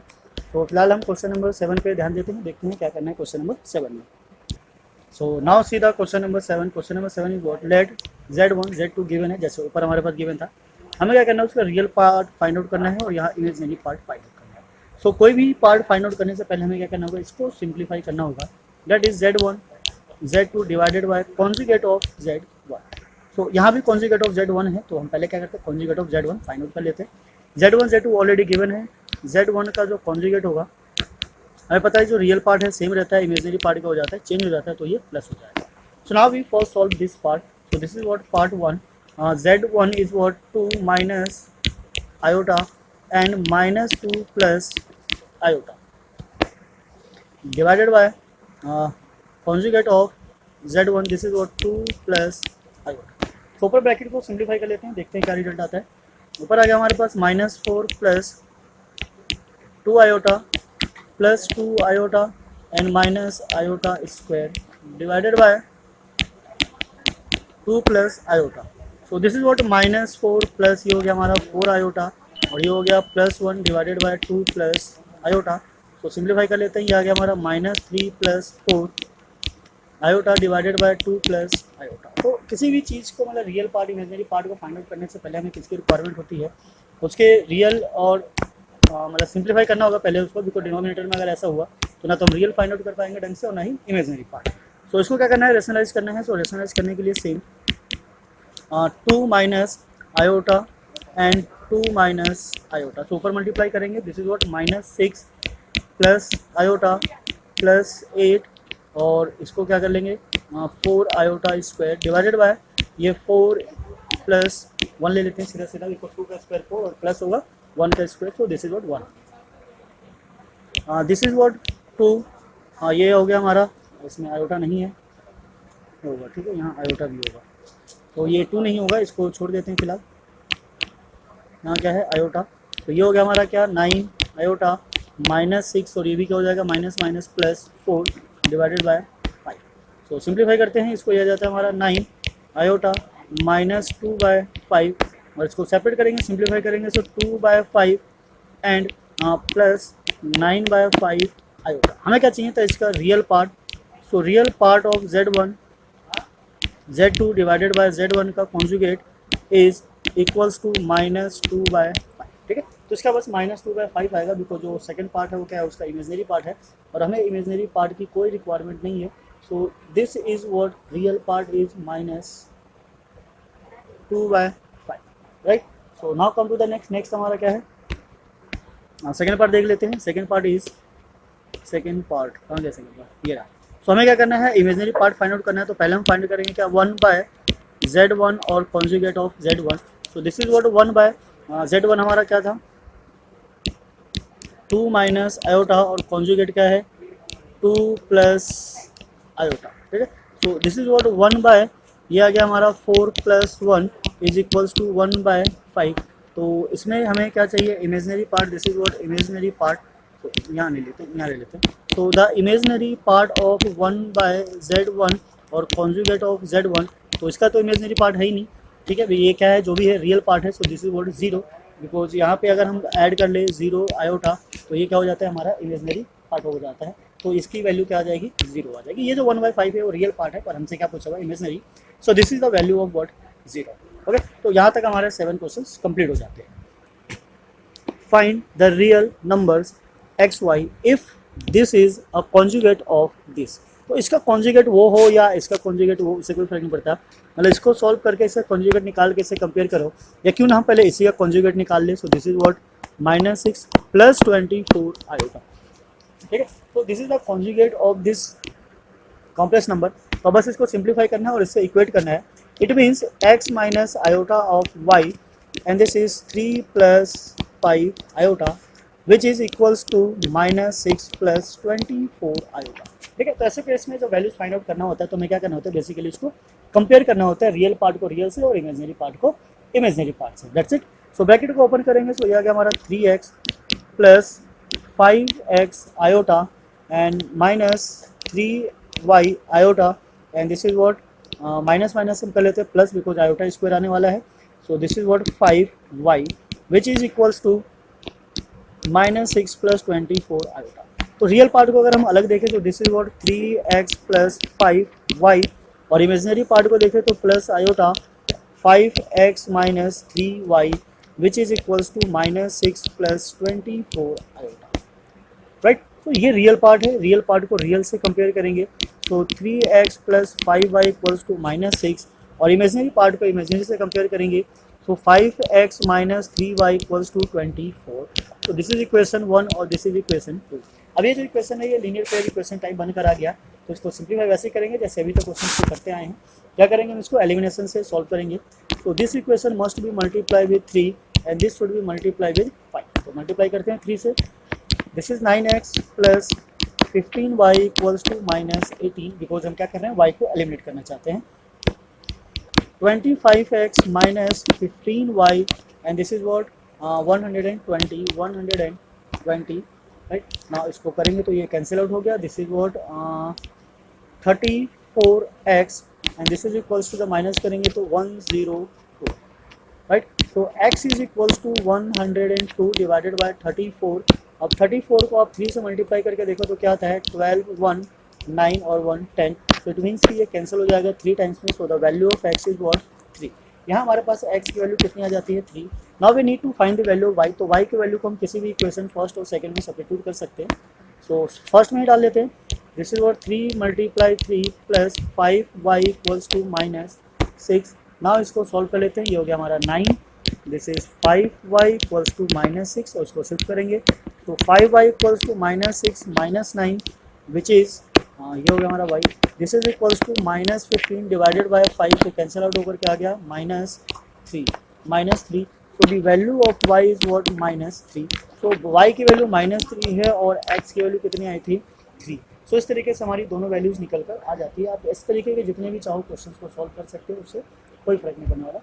तो फिलहाल हम क्वेश्चन नंबर 7 पे ध्यान देते हैं, देखते हैं क्या करना है क्वेश्चन नंबर 7 में। So now see the question number 7। Question number 7 is what, let Z1 Z2 given है, जैसे ऊपर हमारे पास गिवन था। हमें क्या करना है, उसका रियल पार्ट फाइंड आउट करना है और यहाँ इमेजिनरी पार्ट फाइंड आउट करना है। सो कोई भी पार्ट फाइंड आउट करने से पहले हमें क्या करना होगा, इसको सिंप्लीफाई करना होगा। That is Z1 Z2 divided by conjugate of Z1। सो यहाँ भी कॉन्जुगेट ऑफ Z1 है, तो हम पहले क्या करते हैं, conjugate of Z1 find out कर लेते हैं। Z1 Z2 ऑलरेडी गिवन है, Z1 का जो कॉन्जुगेट होगा हमें पता है जो रियल पार्ट है सेम रहता है, इमेजिनरी पार्ट का हो जाता है चेंज हो जाता है, तो ये प्लस हो जाएगा। So now we first solve this part. So this is what part 1, Z1 is what 2 minus iota and minus 2 plus iota divided by conjugate of Z1, this is what 2 plus iota। तो ऊपर bracket को simplify कर लेते हैं, देखते हैं क्या result आता है। ऊपर आ गया हमारे पास -4 plus 2 iota plus 2 iota and minus iota square divided by 2 plus iota। So this is what -4 plus ये हो गया हमारा 4 iota और ये हो गया +1 डिवाइडेड बाय 2 प्लस iota। तो सिंप्लीफाई कर लेते हैं, ये आ गया हमारा -3 plus 4 iota divided by 2 plus iota। तो किसी भी चीज़ को मतलब रियल पार्ट इमेजिनरी पार्ट को फाइंड आउट करने से पहले हमें किसकी रिक्वायरमेंट होती है, उसके रियल और मतलब सिंप्लीफाई करना होगा पहले उसको, बिकॉज डिनोमिनेटर में अगर ऐसा हुआ तो ना तो हम रियल फाइंड आउट कर पाएंगे ढंग से और ना ही इमेजिनरी पार्ट। तो इसको क्या करना है, रेशनलाइज करना है। सो रेशनलाइज करने के लिए same 2 minus iota and 2 minus iota, तो ऊपर मल्टीप्लाई करेंगे। This is what -6 plus iota plus 8 और इसको क्या कर लेंगे 4 आयोटा स्क्वायर डिवाइडेड बाय ये 4 प्लस 1 ले लेते हैं सीधा सीधा, बिकॉज 2 का स्क्वायर 4 और प्लस होगा 1 का स्क्वायर, तो this is what 1। This is what 2, ये हो गया हमारा, इसमें आयोटा नहीं है होगा, ठीक है, यहाँ आयोटा भी होगा, तो ये 2 नहीं होगा, इसको छोड़ देते हैं फिलहाल। यहाँ क्या है आयोटा, तो ये हो गया हमारा क्या 9 आयोटा -6 और ये भी क्या हो जाएगा minus minus plus 4 divided by 5। तो सिंप्लीफाई करते हैं, इसको यह जाता है हमारा 9 आयोटा -2/5 और इसको सेपरेट करेंगे, सिंप्लीफाई करेंगे, सो 2/5 एंड प्लस 9/5 आयोटा। हमें क्या चाहिए था, इसका real part. So real part of Z1 Z2 divided by Z1 का कॉन्जुगेट इज इक्वल्स टू -2/5, ठीक है। तो इसका बस -2/5 आएगा, बिकॉज जो सेकंड पार्ट है वो क्या है, उसका इमेजिनरी पार्ट है और हमें इमेजिनरी पार्ट की कोई रिक्वायरमेंट नहीं है। So this is what real part is -2/5, right. So now come to the next हमारा क्या है, सेकंड पार्ट देख लेते हैं। सेकंड पार्ट कहाँ गया सेकंड पार्ट, ये रहा। सो हमें क्या करना है, इमेजिनरी पार्ट फाइंड आउट करना है, तो पहले हम फाइंड करेंगे क्या 1/Z1 और conjugate of Z1। So this is what 1/Z1 हमारा क्या था 2 माइनस आयोटा और कॉन्जुगेट क्या है 2 प्लस आयोटा, ठीक है। सो दिस इज व्हाट 1/, ये आ गया हमारा 4 प्लस 1 इज इक्वल्स टू 1/5। तो इसमें हमें क्या चाहिए, imaginary part. This is what imaginary part, तो यहाँ ले लेते हैं, तो the imaginary part of 1/Z1 और कॉन्जुगेट ऑफ Z1, तो इसका तो इमेजिनरी पार्ट है ही नहीं, ठीक है। ये क्या है, जो भी है रियल पार्ट है। So this is what 0, because यहाँ पे अगर हम ऐड कर ले 0 आयोटा तो ये क्या हो जाता है, हमारा इमेजिनरी पार्ट हो जाता है, तो इसकी वैल्यू क्या आ जाएगी 0 आ जाएगी। ये जो 1/5 है वो रियल पार्ट है, पर हमसे क्या पूछा हुआ imaginary. So this is the value of what 0, okay. तो यहाँ तक हमारे 7 क्वेश्चंस कंप्लीट हो जाते हैं। Find the real numbers XY if this is a conjugate of this. तो इसका कॉन्जुगेट वो हो या इसका कॉन्जुगेट वो, इससे कोई फर्क नहीं पड़ता, मतलब इसको सॉल्व करके इसका कॉन्जुगेट निकाल के इसे कंपेयर करो, या क्यों ना हम पहले इसी का कॉन्जुगेट निकाल ले। सो this is what -6 plus 24 iota, ठीक है। तो this is the conjugate of this complex number तो बस इसको सिंप्लीफाई करना है और इससे इक्वेट करना है। It means x minus iota of y and this is 3 plus 5 iota which is equals to -6 plus 24 iota. ठीक है, तो ऐसे केस में जो वैल्यूज फाइंड आउट करना होता है तो हमें क्या करना होता है, बेसिकली इसको कंपेयर करना होता है रियल पार्ट को रियल से और इमेजिनरी पार्ट को इमेजिनरी पार्ट से। That's it. सो ब्रैकेट को ओपन करेंगे तो ये आ गया हमारा 3x plus 5x iota and minus 3y iota and this is what minus minus हम कर लेते हैं प्लस बिकॉज आयोटा स्क्वायर आने वाला है। So this is what 5y which is equals to -6 plus 24 iota. तो रियल पार्ट को अगर हम अलग देखें तो this is what 3x plus 5y और इमेजिनरी पार्ट को देखें तो plus iota 5x minus 3y which is equals to -6 plus 24 iota. Right, तो ये रियल पार्ट है, रियल पार्ट को रियल से कंपेयर करेंगे तो 3x plus 5y equals to -6 और इमेजिनरी पार्ट को इमेजिनरी से कंपेयर करेंगे तो 5x minus 3y equals to 24। तो दिस इज इक्वेशन 1 और दिस इज इक्वेशन 2। अब ये जो इक्वेशन है ये लीनियर पेयर इक्वेशन टाइप बनकर आ गया, तो इसको सिंप्लीफाई वैसे करेंगे जैसे अभी तक क्वेश्चन से करते आए हैं। क्या करेंगे, हम इसको एलिमिनेशन से सॉल्व करेंगे। तो this equation must be multiply with 3 and this should be multiply with 5। तो मल्टीप्लाई करते हैं 3 से। This is 9x plus 15y equals to -18 because हम क्या कर रहे हैं, y को एलिमिनेट करना चाहते हैं। 25x minus 15y and this is what 120 right। now इसको करेंगे तो ये कैंसिल आउट हो गया। This is what 34x and this is equals to the minus करेंगे तो 102 राइट। तो x is equals to 102 divided by 34। अब 34 को आप 3 से मल्टीप्लाई करके देखो तो क्या आता है 12, 1, 9 और 1 10। तो इट मीन्स कि ये कैंसिल हो जाएगा 3 टाइम्स में। So the value of x is what 3। यहाँ हमारे पास x की वैल्यू कितनी आ जाती है 3। Now we need to find the value of y। तो y की वैल्यू को हम किसी भी इक्वेशन फर्स्ट और सेकंड में सब्स्टिट्यूट कर सकते हैं। सो फर्स्ट में ही डाल देते हैं। This is what 3 multiply 3 plus 5y equals to -6। Now इसको सॉल्व कर लेते हैं। ये हो गया हमारा 9। This is 5y equals to -6 और इसको शिफ्ट करेंगे तो 5y equals to -6 -9 which is ये हो गया हमारा y। This is equals to -15 divided by 5 तो कैंसिल आउट होकर के आ गया -3। तो the value of y is what -3। तो y की वैल्यू -3 है और x की वैल्यू कितनी आई थी 3। सो इस तरीके से हमारी दोनों वैल्यूज़ निकल कर आ जाती है। आप इस तरीके के जितने भी चाहो क्वेश्चन को सॉल्व कर सकते हो, उससे कोई फर्क नहीं पड़ने वाला।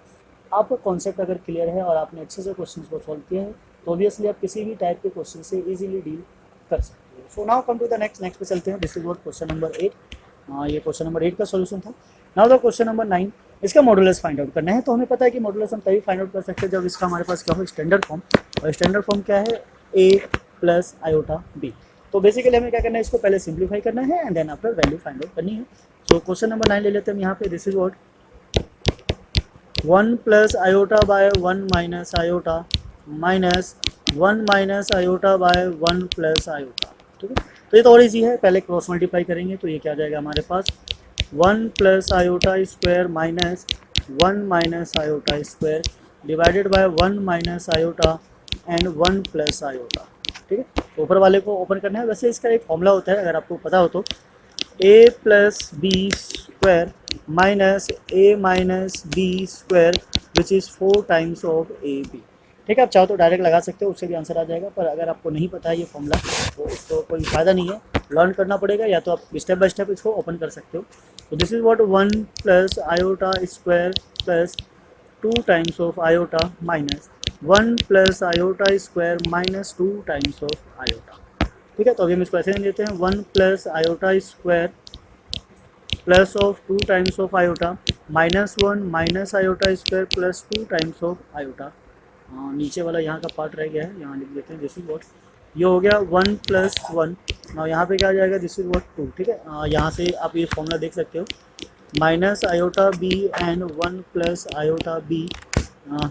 आपका कॉन्सेप्ट अगर क्लियर है और आपने अच्छे से क्वेश्चन को सॉल्व किया है तो ऑब्वियसली आप किसी भी टाइप के क्वेश्चन से इजीली डील कर सकते हो। So now come to the next पे चलते हैं। This is what question number 8। ये क्वेश्चन नंबर 8 का सॉल्यूशन था। Now the question number 9। इसका मॉडुलस फाइंड आउट करना है। तो हमें पता है कि मॉडुलस हम तभी फाइंड आउट कर सकते हैं जब इसका हमारे पास क्या हो स्टैंडर्ड फॉर्म। और स्टैंडर्ड फॉर्म क्या है a प्लस आयोटा b। तो बेसिकली हमें क्या करना है, इसको पहले सिंप्लीफाई करना है and then after value find out करनी है। तो क्वेश्चन नंबर 9 ले लेते हैं हम यहाँ पे। This is what 1 plus iota by 1 minus iota minus 1 minus iota by 1 plus iota. ठीक है, तो ये तो और ईजी है। पहले क्रॉस मल्टीप्लाई करेंगे तो ये क्या आ जाएगा हमारे पास 1 plus iota square minus 1 minus iota square divided by 1 minus iota and 1 plus iota. ठीक है, तो ऊपर वाले को ओपन करना है। वैसे इसका एक फॉर्मूला होता है अगर आपको पता हो तो a plus B square minus a minus B square which is 4 times of A B. ठीक है, आप चाहो तो डायरेक्ट लगा सकते हो, उससे भी आंसर आ जाएगा। पर अगर आपको नहीं पता है ये फॉर्मूला तो उसको कोई फ़ायदा नहीं है, लर्न करना पड़ेगा, या तो आप स्टेप बाय स्टेप इसको ओपन कर सकते हो। तो this is what 1 plus iota square plus 2 times of iota minus 1 plus iota square minus 2 times of iota. ठीक है, तो अभी हम इसको ऐसे देते हैं 1 plus iota square plus of 2 times of iota minus 1 minus iota square plus 2 times of iota. नीचे वाला यहाँ का पार्ट रह गया है, यहाँ लिख देते हैं। दिस इज व्हाट ये हो गया 1 प्लस 1 ना यहाँ पे क्या आ जाएगा दिस इज व्हाट 2। ठीक है, यहाँ से आप ये फॉर्मूला देख सकते हो minus iota B and 1 plus iota B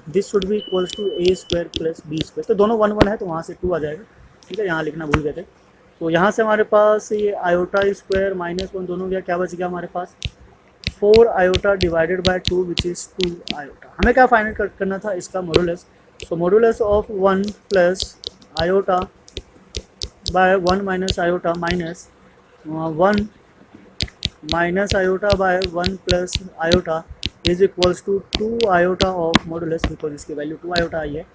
this should be equals to A square plus B square. तो दोनों 1 1 है तो वहाँ से 2 आ जाएगा। ठीक है, यहाँ लिखना भूल गए थे। तो यहाँ से हमारे पास ये आयोटा स्क्वायर माइनस 1 दोनों गया, क्या बच गया हमारे पास 4 iota divided by 2 which is 2 iota. हमें क्या फाइंड करना था इसका modulus. So modulus of 1 plus iota by 1 minus iota minus 1 minus iota by 1 plus iota is equals to 2 iota of modulus, because इसकी वैल्यू 2 आयोटा आई है।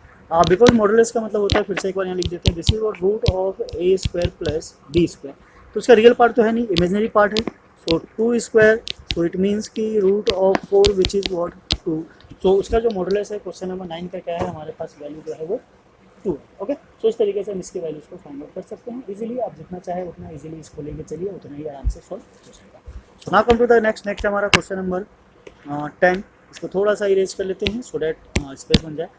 Because modulus का मतलब होता है, फिर से एक बार यहाँ लिख देते हैं, this is what root of A square plus B square. तो इसका रियल पार्ट तो है नहीं, इमेजनरी पार्ट है। So 2 square, so it means की root of 4 which is what 2। So उसका जो मॉडुलस है क्वेश्चन नंबर 9 का क्या है, हमारे पास वैल्यू जो है वो 2। ओके, सो इस तरीके से हम इसकी वैल्यूज़ को फाइंड आउट कर सकते हैं इजीली। आप जितना चाहे उतना इजीली इसको लेके चलिए, उतना ही आराम से सॉल्व हो जाएगा। So now come to the next हमारा क्वेश्चन नंबर 10। इसको थोड़ा सा इरेज कर लेते हैं सो डैट स्पेस बन जाए।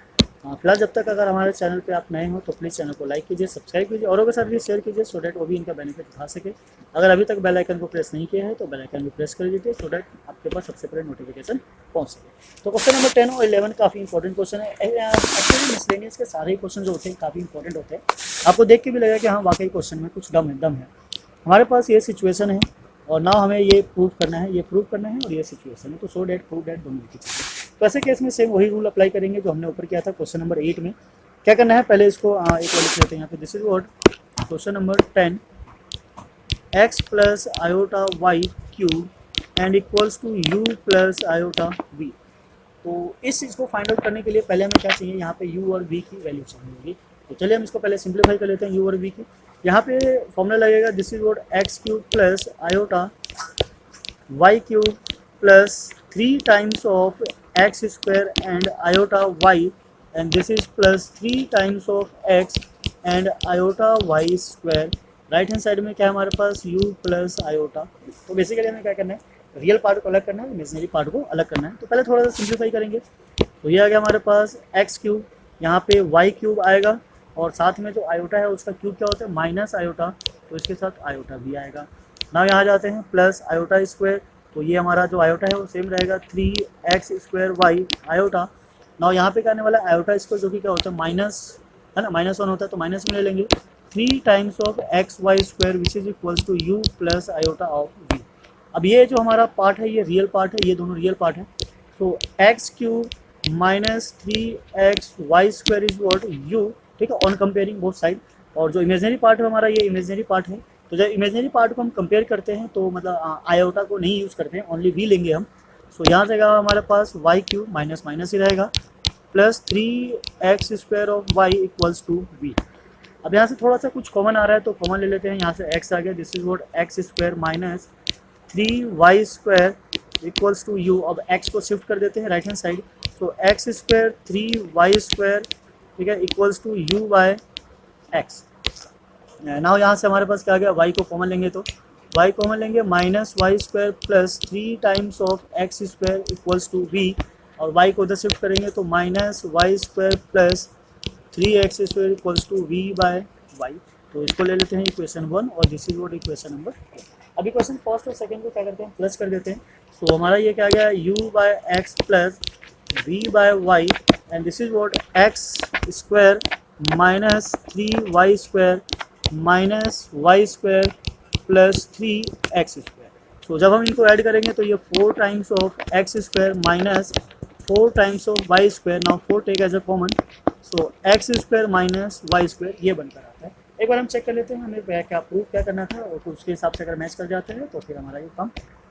फिलहाल जब तक अगर हमारे चैनल पे आप नए हो तो प्लीज़ चैनल को लाइक कीजिए, सब्सक्राइब कीजिए, औरों के साथ भी शेयर कीजिए सो डैट वो भी इनका बेनिफिट उठा सके। अगर अभी तक बेल आइकन को प्रेस नहीं किया है तो बेल आइकन भी प्रेस कर दीजिए सो डैट आपके पास सबसे पहले नोटिफिकेशन पहुंच सके। तो क्वेश्चन नंबर 10 और 11 काफ़ी इंपॉर्टेंट क्वेश्चन है। एक्चुअली मिसलेनियस के सारे क्वेश्चन जो होते हैं काफ़ी इंपॉर्टेंट होते हैं। आपको देख के भी लगेगा कि हाँ वाकई क्वेश्चन में कुछ दम है। हमारे पास ये सिचुएशन है और ना हमें ये प्रूव करना है, और ये सिचुएशन है, तो सो डैट प्रूव डैट दोनों की चीज़ें। तो ऐसे केस में सेम वही रूल अप्लाई करेंगे जो हमने ऊपर किया था क्वेश्चन नंबर 8 में। क्या करना है, पहले इसको एक बार लिख लेते हैं यहाँ पे। This is what question number 10, x plus iota Y cube and equals to u plus iota v। तो इस चीज़ को फाइंड आउट करने के लिए पहले हमें क्या चाहिए, यहाँ पे u और v की वैल्यू चाहिए होगी। तो चलिए हम इसको पहले सिंप्लीफाई कर लेते हैं u और v की। यहाँ पे फॉर्मूला लगेगा, this is what x cube plus iota y cube plus 3 times of x square and iota y, and this is plus 3 times of x and iota y square. Right hand side में क्या है हमारे पास, u plus iota. तो basically हमें क्या करना है, real part को अलग करना है, इमेजिनरी पार्ट को अलग करना है। तो पहले थोड़ा सा सिंप्लीफाई करेंगे। तो ये आ गया हमारे पास एक्स क्यूब, यहाँ पे वाई क्यूब आएगा और साथ में जो आयोटा है उसका क्यूब क्या होता है, माइनस आयोटा, तो इसके साथ आयोटा भी आएगा। ना यहाँ जाते हैं प्लस आयोटा स्क्वायर, तो ये हमारा जो आयोटा है वो सेम रहेगा 3x स्क्वायर वाई आयोटा। ना यहाँ पे क्या आने वाला है, आयोटा स्क्वायर जो कि क्या होता है माइनस, है ना, -1 होता है तो माइनस में ले लेंगे 3 times of X Y square which is equals to U plus iota of V. अब ये जो हमारा पार्ट है ये रियल पार्ट है, ये दोनों रियल पार्ट है। तो X cube minus 3x Y square is what U, ठीक है, ऑन कंपेयरिंग बोथ साइड। और जो इमेजनरी पार्ट है हमारा ये इमेजनरी पार्ट है। तो जब इमेजनरी पार्ट को हम कंपेयर करते हैं तो मतलब आयोटा को नहीं यूज़ करते हैं, ओनली वी लेंगे हम। सो यहाँ से हमारे पास वाई क्यूब माइनस माइनस ही रहेगा plus 3x square of Y equals to V. अब यहाँ से थोड़ा सा कुछ कॉमन आ रहा है तो कॉमन ले लेते हैं, यहाँ से x आ गया, this is what X square minus 3y square equals to U. अब x को शिफ्ट कर देते हैं राइट हैंड साइड, तो एक्स स्क्वायर 3y स्क्वायर, ठीक है, equals to U by X. Now यहाँ से हमारे पास क्या आ गया, y को कॉमन लेंगे तो y कॉमन लेंगे minus Y square plus 3 times of X square equals to v, और y को उधर शिफ्ट करेंगे तो minus Y square plus 3x square equals to v by y। तो इसको ले लेते हैं इक्वेशन 1 और this is what equation number 2। अब इक्वेशन फर्स्ट और सेकंड को क्या करते हैं, प्लस कर देते हैं। सो हमारा ये क्या आ गया, u by X plus v by Y, and this is what x square minus 3y square minus Y square plus 3x square. तो जब हम इनको ऐड करेंगे तो ये 4 times of X square minus 4 times of Y square, now 4 take as a common, so X square minus Y square ये बनकर आता है। एक बार हम चेक कर लेते हैं हमें क्या प्रूफ क्या करना था, और उसके हिसाब से अगर मैच कर जाते हैं तो फिर हमारा ये काम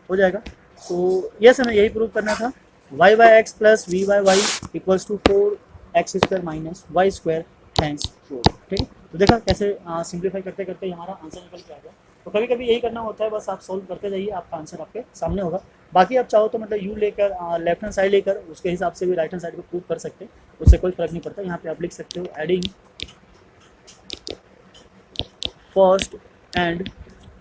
हो जाएगा। तो यस हमें यही प्रूव करना था, Y by X plus V by Y equals to 4x square minus Y square hence proof. ठीक है, तो देखा कैसे सिंप्लीफाई करते करते हमारा आंसर निकल के आ गया। तो कभी कभी यही करना होता है, बस आप सॉल्व करते जाइए, आपका आंसर आपके सामने होगा। बाकी आप चाहो तो मतलब यू लेकर लेफ्ट हैंड साइड लेकर उसके हिसाब से भी राइट हैंड साइड को प्रूव कर सकते हैं, उससे कोई फर्क नहीं पड़ता। यहाँ पे आप लिख सकते हो adding first and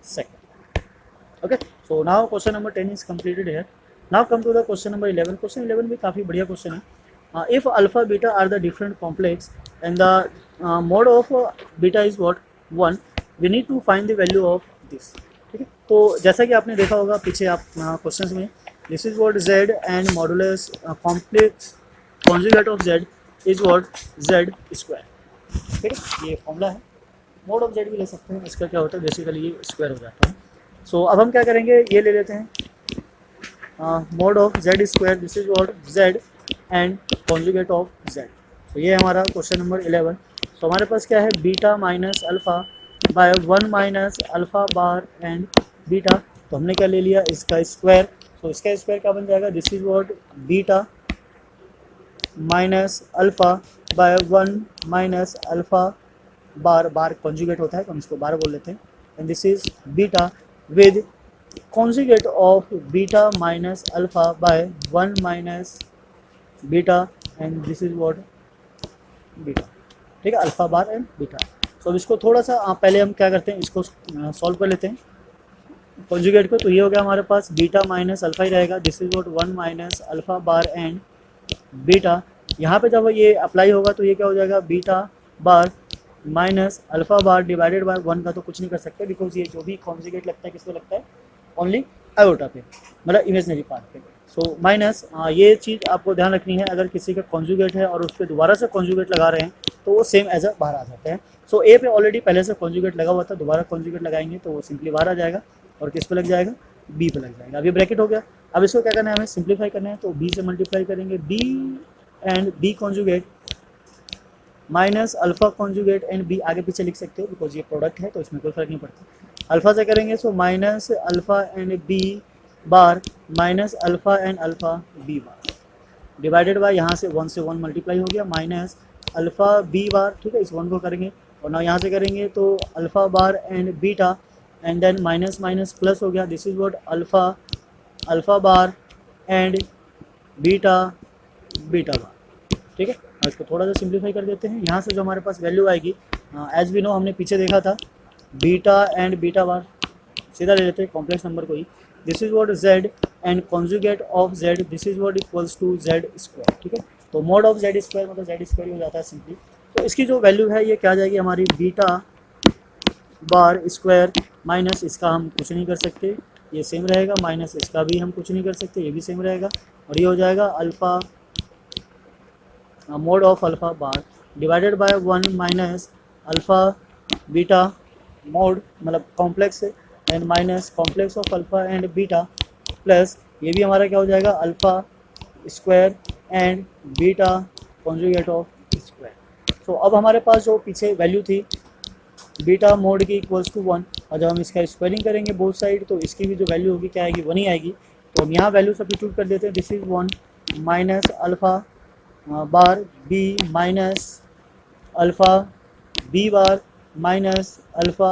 second. Okay, so now question number 10 is completed here. Now come to the question number 11। Question 11 भी काफ़ी बढ़िया क्वेश्चन है। If alpha beta are the different complex and the mode of beta is what 1, we need to find the value of this. ठीक है, तो जैसा कि आपने देखा होगा पीछे आप क्वेश्चंस में, this is what z and modulus complex conjugate of z is what z square. ठीक है, ये फॉर्मूला है। मोड ऑफ z भी ले सकते हैं, इसका क्या होता है बेसिकली ये स्क्वायर हो जाता है। सो अब हम क्या करेंगे, ये ले लेते हैं mode of z square, this is what z and conjugate of z। तो ये हमारा क्वेश्चन नंबर 11। तो हमारे पास क्या है, beta minus alpha by 1 minus alpha bar and beta. तो हमने क्या ले लिया, इसका स्क्वायर। तो इसका स्क्वायर क्या बन जाएगा, this is what beta minus alpha by 1 minus alpha bar, bar conjugate होता है तो हम इसको बार बोल लेते हैं, and this is beta with conjugate of beta minus alpha by 1 minus beta, and this is what beta, ठीक है, अल्फ़ा बार एंड बीटा। तो अब इसको थोड़ा सा पहले हम क्या करते हैं, इसको सॉल्व कर लेते हैं कॉन्जुगेट को। तो ये हो गया हमारे पास बीटा माइनस अल्फ़ा ही रहेगा, this is what 1 minus alpha bar and beta. यहाँ पे जब ये अप्लाई होगा तो ये क्या हो जाएगा, beta bar minus alpha bar divided by 1 का तो कुछ नहीं कर सकते, बिकॉज ये जो भी कॉन्जुगेट लगता है किस पे लगता है, ओनली आयोटा पे, मतलब इमेजनरी पार्ट पे। सो माइनस ये चीज़ आपको ध्यान रखनी है, अगर किसी का कॉन्जुगेट है और उस पर दोबारा से कॉन्जुगेट लगा रहे हैं तो वो सेम एज अ बाहर आ जाते हैं। सो ए पे ऑलरेडी पहले से कॉन्जुगेट लगा हुआ था, दोबारा कॉन्जुगेट लगाएंगे तो वो सिंपली बाहर आ जाएगा, और किस पे लग जाएगा, बी पे लग जाएगा। अब ये ब्रैकेट हो गया, अब इसको क्या करना है, हमें सिंप्लीफाई करना है, तो बी से मल्टीप्लाई करेंगे, B and B conjugate minus alpha conjugate and B, आगे पीछे लिख सकते हो बिकॉज ये प्रोडक्ट है तो इसमें कोई फर्क नहीं पड़ता। अल्फ़ा से करेंगे so minus alpha and B bar minus alpha and alpha B bar divided by, यहाँ से 1 से 1 मल्टीप्लाई हो गया, माइनस अल्फ़ा बी बार, ठीक है, इस 1 को करेंगे और ना यहाँ से करेंगे तो alpha bar and beta, and then minus minus plus हो गया, this is what alpha bar and beta beta bar, ठीक है। और इसको थोड़ा सा सिंप्लीफाई कर देते हैं, यहाँ से जो हमारे पास वैल्यू आएगी, एज वी नो हमने पीछे देखा था बीटा एंड बीटा बार, सीधा ले लेते हैं कॉम्प्लेक्स नंबर को ही, this is what z and conjugate of z, this is what equals to z square, ठीक है। तो मोड ऑफ जेड स्क्वायर मतलब जेड स्क्वायर हो जाता है सिंपली। तो इसकी जो वैल्यू है ये क्या आ जाएगी हमारी, बीटा बार स्क्वायर माइनस इसका हम कुछ नहीं कर सकते, ये सेम रहेगा, माइनस इसका भी हम कुछ नहीं कर सकते, ये भी सेम रहेगा, और ये हो जाएगा alpha mod of alpha bar divided by 1 minus alpha beta mod, मतलब complex and minus complex of alpha and beta, plus ये भी हमारा क्या हो जाएगा, alpha square and beta conjugate of square. तो अब हमारे पास जो पीछे वैल्यू थी बीटा मोड की इक्वल्स टू 1, और जब हम इसका स्क्वायरिंग करेंगे बोथ साइड तो इसकी भी जो वैल्यू होगी क्या आएगी, 1 ही आएगी। तो हम यहाँ वैल्यू सब्स्टिट्यूट कर देते हैं, this is 1 minus alpha bar B minus alpha B bar minus alpha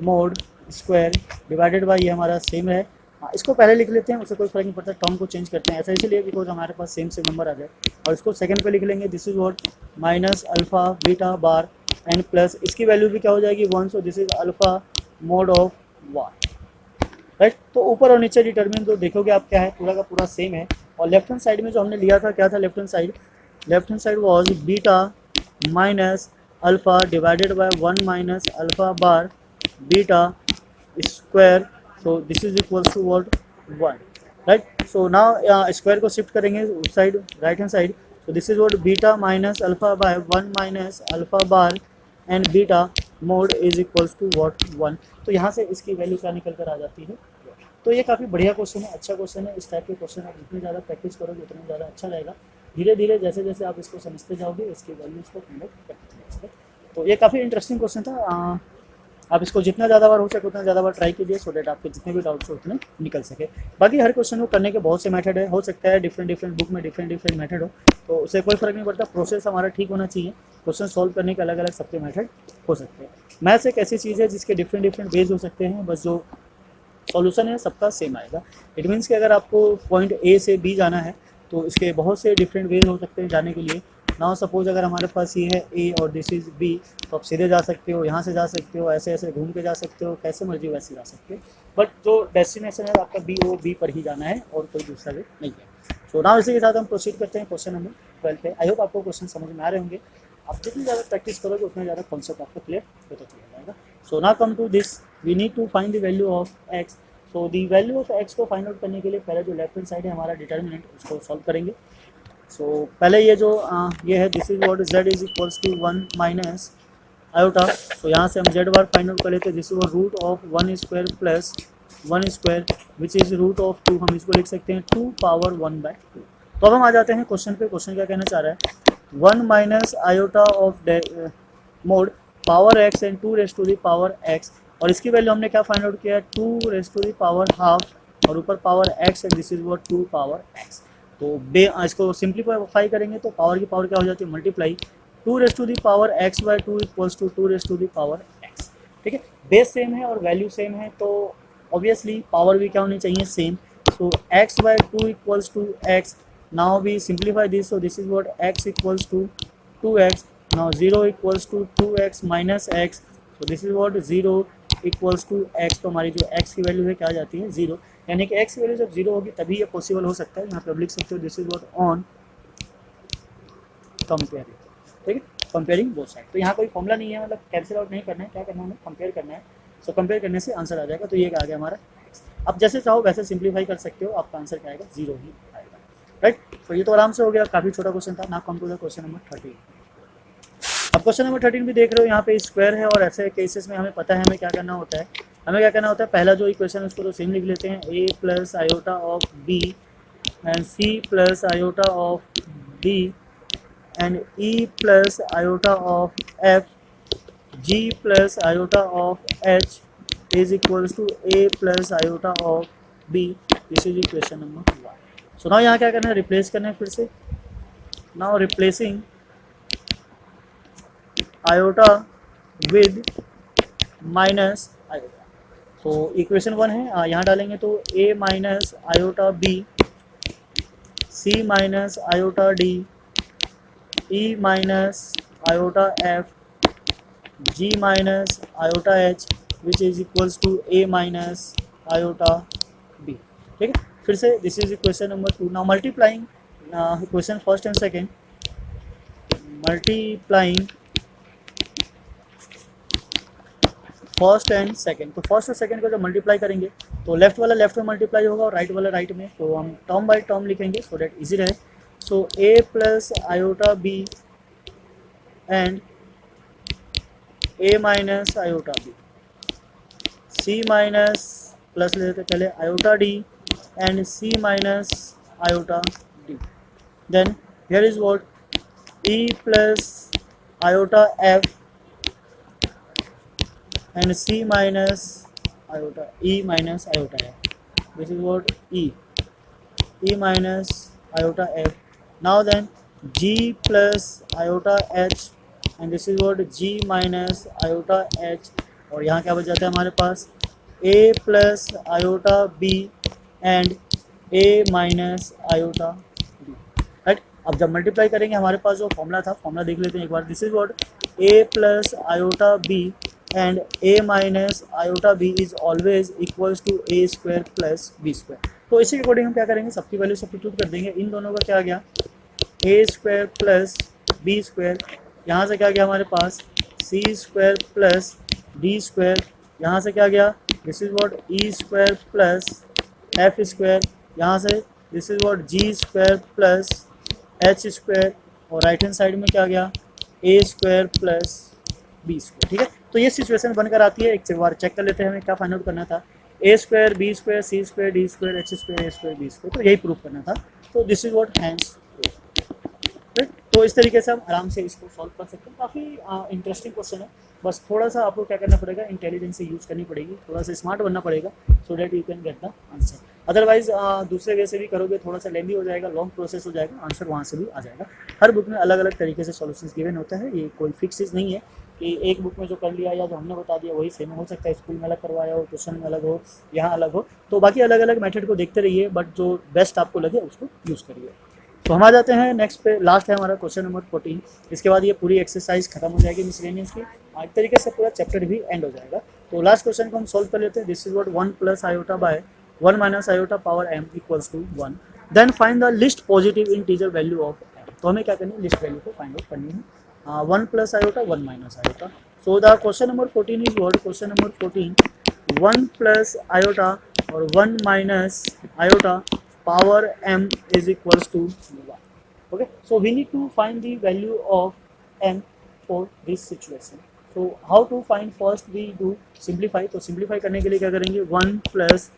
mode square divided by, ये हमारा सेम है, इसको पहले लिख लेते हैं, उससे कोई फर्क नहीं पड़ता, टर्म को चेंज करते हैं, ऐसा इसलिए बिकॉज हमारे पास सेम सेम नंबर आ जाए, और इसको सेकंड पे लिख लेंगे, this is what minus alpha beta bar and plus इसकी वैल्यू भी क्या हो जाएगी 1, so this is alpha mod of 1, right. तो ऊपर और नीचे डिटर्मिनेंट जो देखोगे आप क्या है, पूरा का पूरा सेम है। और लेफ्ट हैंड साइड में जो हमने लिया था क्या था, left hand side was beta minus alpha divided by 1 minus alpha bar beta square, so this is equals to what 1, right. So now square को शिफ्ट करेंगे उस side right hand side, so this is what beta minus alpha by 1 minus alpha bar and beta mode is equals to what 1। तो यहाँ से इसकी value क्या निकल कर आ जाती है। तो ये काफ़ी बढ़िया क्वेश्चन है, अच्छा क्वेश्चन है। इस टाइप के क्वेश्चन आप जितनी ज़्यादा प्रैक्टिस करोगे उतना ज़्यादा अच्छा रहेगा। धीरे धीरे जैसे जैसे आप इसको समझते जाओगे इसकी वैल्यूज़ को कन्वर्ट करते जाओगे। तो ये काफ़ी इंटरेस्टिंग क्वेश्चन था। आप इसको जितना ज़्यादा बार हो सके उतना ज़्यादा बार ट्राई कीजिए, सो डेट आपके जितने भी डाउट्स हो उतने निकल सके। बाकी हर क्वेश्चन को करने के बहुत से मेथड है, हो सकता है डिफरेंट बुक में डिफरेंट मेथड हो, तो उससे कोई फ़र्क नहीं पड़ता, प्रोसेस हमारा ठीक होना चाहिए। क्वेश्चन सॉल्व करने के अलग अलग सबके मेथड हो सकते हैं। मैथ्स एक ऐसी चीज़ है जिसके डिफरेंट वेज हो सकते हैं, बस जो सॉल्यूशन है सबका सेम आएगा। इट मीन्स कि अगर आपको पॉइंट ए से बी जाना है तो इसके बहुत से डिफरेंट वेज हो सकते हैं जाने के लिए। नाउ सपोज अगर हमारे पास ये है ए और दिस इज़ बी, तो आप सीधे जा सकते हो, यहाँ से जा सकते हो, ऐसे ऐसे घूम के जा सकते हो, कैसे मर्जी वैसे जा सकते हो, बट जो डेस्टिनेशन है आपका बी, वो बी पर ही जाना है और कोई दूसरा वे नहीं है। सो नाउ इसी के साथ हम प्रोसीड करते हैं क्वेश्चन नंबर 12 पे। आई होप आपको क्वेश्चन समझ में आ रहे होंगे। आप जितनी ज़्यादा प्रैक्टिस करोगे उतना ज़्यादा कॉन्सेप्ट आपको क्लियर होता चला जाएगा। So now come to this, we need to find the value of X. So the value of X को फाइंड आउट करने के लिए पहले जो लेफ्ट हैंड साइड है हमारा डिटर्मिनेंट, उसको सॉल्व करेंगे। सो पहले ये जो ये है, this is what Z is equals to 1 minus iota. तो यहाँ से हम जेड बार फाइंड आउट कर लेते हैं, this is root of 1 square plus 1 square which is root of 2, हम इसको लिख सकते हैं 2 पावर 1/2। तो अब हम आ जाते हैं क्वेश्चन पे। क्वेश्चन क्या कहना चाह रहा है, 1 minus iota of mode power X and 2 raise to the power X और इसकी वैल्यू हमने क्या फाइंड आउट किया है 2 raise to the power half और ऊपर power x and this is what 2 power x। तो इसको सिंप्लीफाई करेंगे तो पावर की पावर क्या हो जाती है multiply 2 raise to the power x by 2 equals to 2 raise to the power x। ठीक है, बेस सेम है और वैल्यू सेम है तो ऑब्वियसली पावर भी क्या होनी चाहिए same. So x by 2 equals to x। Now we simplify this, so this is what x equals to 2x। Now 0 equals to 2x minus x, so this is what 0 equals to x। तो हमारी जो x की value है क्या आ जाती है 0, यानी कि x की वैल्यू जब 0 होगी तभी ये पॉसिबल हो सकता है। यहाँ पे आप लिख सकते हो this is what on comparing. ठीक है, कंपेयरिंग बोथ साइड। तो यहाँ कोई फॉर्मूला नहीं है, मतलब कैंसिल आउट नहीं करना है, क्या करना है हमें कंपेयर करना है। सो कंपेयर करने से आंसर आ जाएगा। तो ये आ गया हमारा x। अब जैसे चाहो वैसे सिंप्लीफाई कर सकते हो, आपका आंसर क्या आएगा 0 ही आएगा। राइट, तो ये तो आराम से हो गया, काफ़ी छोटा क्वेश्चन था। ना come to the question number 13। अब क्वेश्चन नंबर 13 भी देख रहे हो, यहाँ पे स्क्वायर है और ऐसे केसेस में हमें पता है हमें क्या करना होता है। हमें क्या करना होता है, पहला जो इक्वेशन है उसको तो सेम लिख लेते हैं, a plus iota of b and c plus iota of d and e plus iota of f g plus iota of h is equals to a plus iota of b। This is equation number 1। So now यहाँ क्या करना है, replace करना है फिर से। Now replacing iota with minus iota. तो equation 1 है, यहाँ डालेंगे तो a minus iota b, c minus iota d, e minus iota f, g minus iota h which is equals to a minus iota b। ठीक है, फिर से this is equation number 2। Now multiplying equation first and second, multiplying first and second. तो first और second को जब multiply करेंगे तो लेफ्ट वाला लेफ्ट में मल्टीप्लाई होगा और राइट वाला राइट में। तो हम टर्म बाय टर्म लिखेंगे सो दैट इजी रहे। So a plus iota b and a minus iota b, c minus plus ले लेते पहले iota d and c minus iota d। Then here is what e plus iota f and c minus iota, e minus iota f. This is what e minus iota f. Now then g plus iota h and this is what g minus iota h। और यहाँ क्या बच जाता है हमारे पास a plus iota b and a minus iota b। Right, अब जब multiply करेंगे हमारे पास जो फॉर्मूला था, फॉर्मूला देख लेते हैं एक बार। This is what a plus iota b and a minus iota b is always equals to a square plus b square। तो इसी के अकॉर्डिंग हम क्या करेंगे, सबकी वैल्यू सब्स्टिट्यूट कर देंगे। इन दोनों का क्या आ गया a square plus b square, यहाँ से क्या गया हमारे पास c square plus d square, यहाँ से क्या गया this is what e square plus f square, यहाँ से this is what g square plus h square, और राइट हैंड साइड में क्या गया a square plus b square. ठीक है, तो ये सिचुएशन बनकर आती है। एक बार चेक कर लेते हैं हमें क्या फाइंड आउट करना था। a square B square C square D square H square A square B square, तो यही प्रूव करना था। तो दिस इज व्हाट हैंस। तो इस तरीके से हम आराम से इसको सॉल्व कर सकते हैं। काफ़ी इंटरेस्टिंग क्वेश्चन है, बस थोड़ा सा आपको क्या करना पड़ेगा, इंटेलिजेंस से यूज़ करनी पड़ेगी, थोड़ा सा स्मार्ट बनना पड़ेगा so that you can get the answer. Otherwise दूसरे वे से भी करोगे थोड़ा सा लेंदी हो जाएगा, लॉन्ग प्रोसेस हो जाएगा, आंसर वहाँ से भी आ जाएगा। हर बुक में अलग अलग तरीके से सॉल्यूशंस गिवन होता है, ये कोई फिक्स चीज़ नहीं है कि एक बुक में जो कर लिया या जो हमने बता दिया वही सेम हो सकता है। स्कूल में अलग करवाया हो, ट्यूशन में अलग हो, यहाँ अलग हो, तो बाकी अलग अलग मेथड को देखते रहिए, बट जो बेस्ट आपको लगे उसको यूज़ करिए। तो हम आ जाते हैं नेक्स्ट पे, लास्ट है हमारा क्वेश्चन नंबर 14। इसके बाद ये पूरी एक्सरसाइज खत्म हो जाएगी मिसलेनियस की, एक तरीके से पूरा चैप्टर भी एंड हो जाएगा। तो लास्ट क्वेश्चन को हम सॉल्व कर लेते हैं। This is what 1 plus iota by 1 minus iota power m equals to 1। Then find the least positive integer value of m। तो हमें क्या करनी है, लिस्ट वैल्यू को फाइंड आउट करनी है। 1 plus iota 1 minus iota. So the question number 14 is what, question number 14 1 plus iota और 1 minus iota power m is equals to 1. Okay, so we need to find the value of m for this situation. So how to find, first we do simplify। तो simplify करने के लिए क्या करेंगे, 1 plus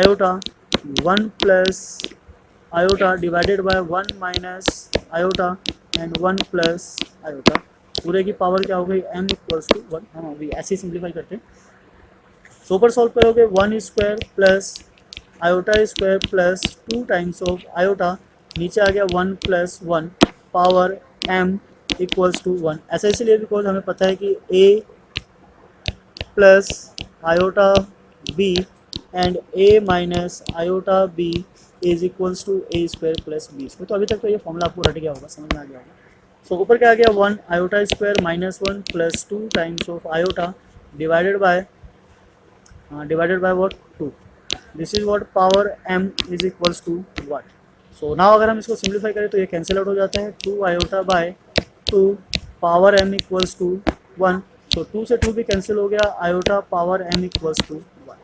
iota 1 plus iota divided by 1 minus iota and 1 plus iota, पूरे की power क्या हो गई m equals to 1। हम अभी ऐसे ही सिंप्लीफाई करते हैं। सो ऊपर सॉल्व करोगे 1 square plus iota square plus 2 times of iota, नीचे आ गया 1 plus 1 power m equals to 1। ऐसा इसलिए बिकॉज हमें पता है कि a plus iota b and a minus iota b is equals to a square plus b square. तो अभी तक तो ये फॉर्मूला आपको रट गया होगा, समझ में आ गया होगा। सो ऊपर क्या आ गया 1 iota square minus 1 plus 2 times of iota divided by what 2। This is what power m is equals to what. So now अगर हम इसको सिंप्लीफाई करें तो ये कैंसिल आउट हो जाता है, 2 iota by 2 power m equals to 1। तो 2 से 2 भी कैंसिल हो गया, iota power m equals to 1।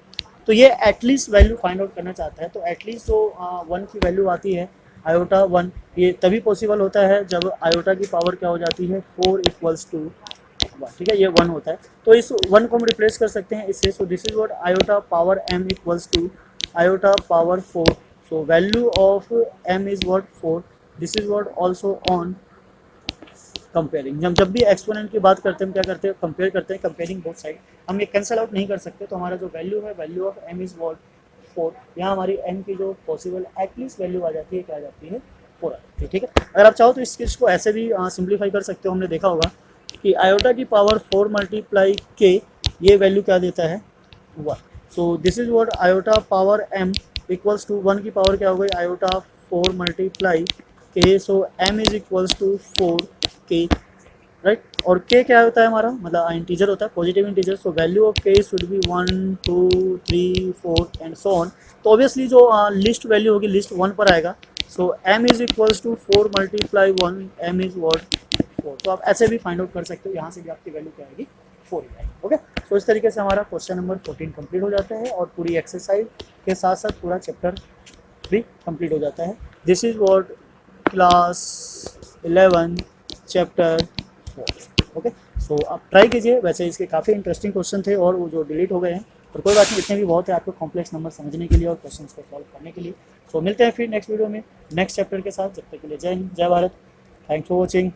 तो ये एटलीस्ट वैल्यू फाइंड आउट करना चाहता है, तो एटलीस्ट जो 1 की वैल्यू आती है आयोटा 1, ये तभी पॉसिबल होता है जब आयोटा की पावर क्या हो जाती है 4 इक्वल्स टू 1, ठीक है, ये 1 होता है। तो इस 1 को हम रिप्लेस कर सकते हैं इससे। So this is what iota power m equals to iota power 4। So value of m is what 4। This is what also on comparing. जब भी एक्सपोनेंट की बात करते हैं हम क्या करते हैं, कंपेयर करते हैं, कंपेयरिंग बोथ साइड। हम ये कैंसिल आउट नहीं कर सकते, तो हमारा जो वैल्यू है value of m is what 4। यहाँ हमारी m की जो पॉसिबल एटलीस्ट वैल्यू आ जाती है, क्या आ जाती है 4 आ जाती है, ठीक है। अगर आप चाहो तो इस चीज़ को ऐसे भी सिंप्लीफाई कर सकते हो। हमने देखा होगा कि आयोटा की पावर 4 मल्टीप्लाई k, ये वैल्यू क्या देता है 1। So this is what iota power m equals to 1 की पावर क्या हो गई iota 4 multiply k। So m is equals to 4k, right. और k क्या होता है हमारा, मतलब इंटीजर होता है, positive integer. So value of k should be 1 2 3 4 and so on. तो ऑब्वियसली जो लिस्ट वैल्यू होगी लिस्ट 1 पर आएगा। So m is equals to 4 multiply 1, m is what 4। तो आप ऐसे भी फाइंड आउट कर सकते हो, यहाँ से भी आपकी वैल्यू क्या आएगी 4 ही आएगी, ओके। सो इस तरीके से हमारा क्वेश्चन नंबर 14 कंप्लीट हो जाता है और पूरी एक्सरसाइज के साथ साथ पूरा चैप्टर भी कंप्लीट हो जाता है। This is what class 11 chapter 4, okay. So आप ट्राई कीजिए। वैसे इसके काफ़ी इंटरेस्टिंग क्वेश्चन थे और वो जो डिलीट हो गए हैं, पर कोई बात नहीं, इतने भी बहुत है आपको कॉम्प्लेक्स नंबर समझने के लिए और क्वेश्चन को सॉल्व करने के लिए। सो मिलते हैं फिर नेक्स्ट वीडियो में नेक्स्ट चैप्टर के साथ। जब तक के लिए जय हिंद, जय भारत, थैंक्स फॉर वॉचिंग।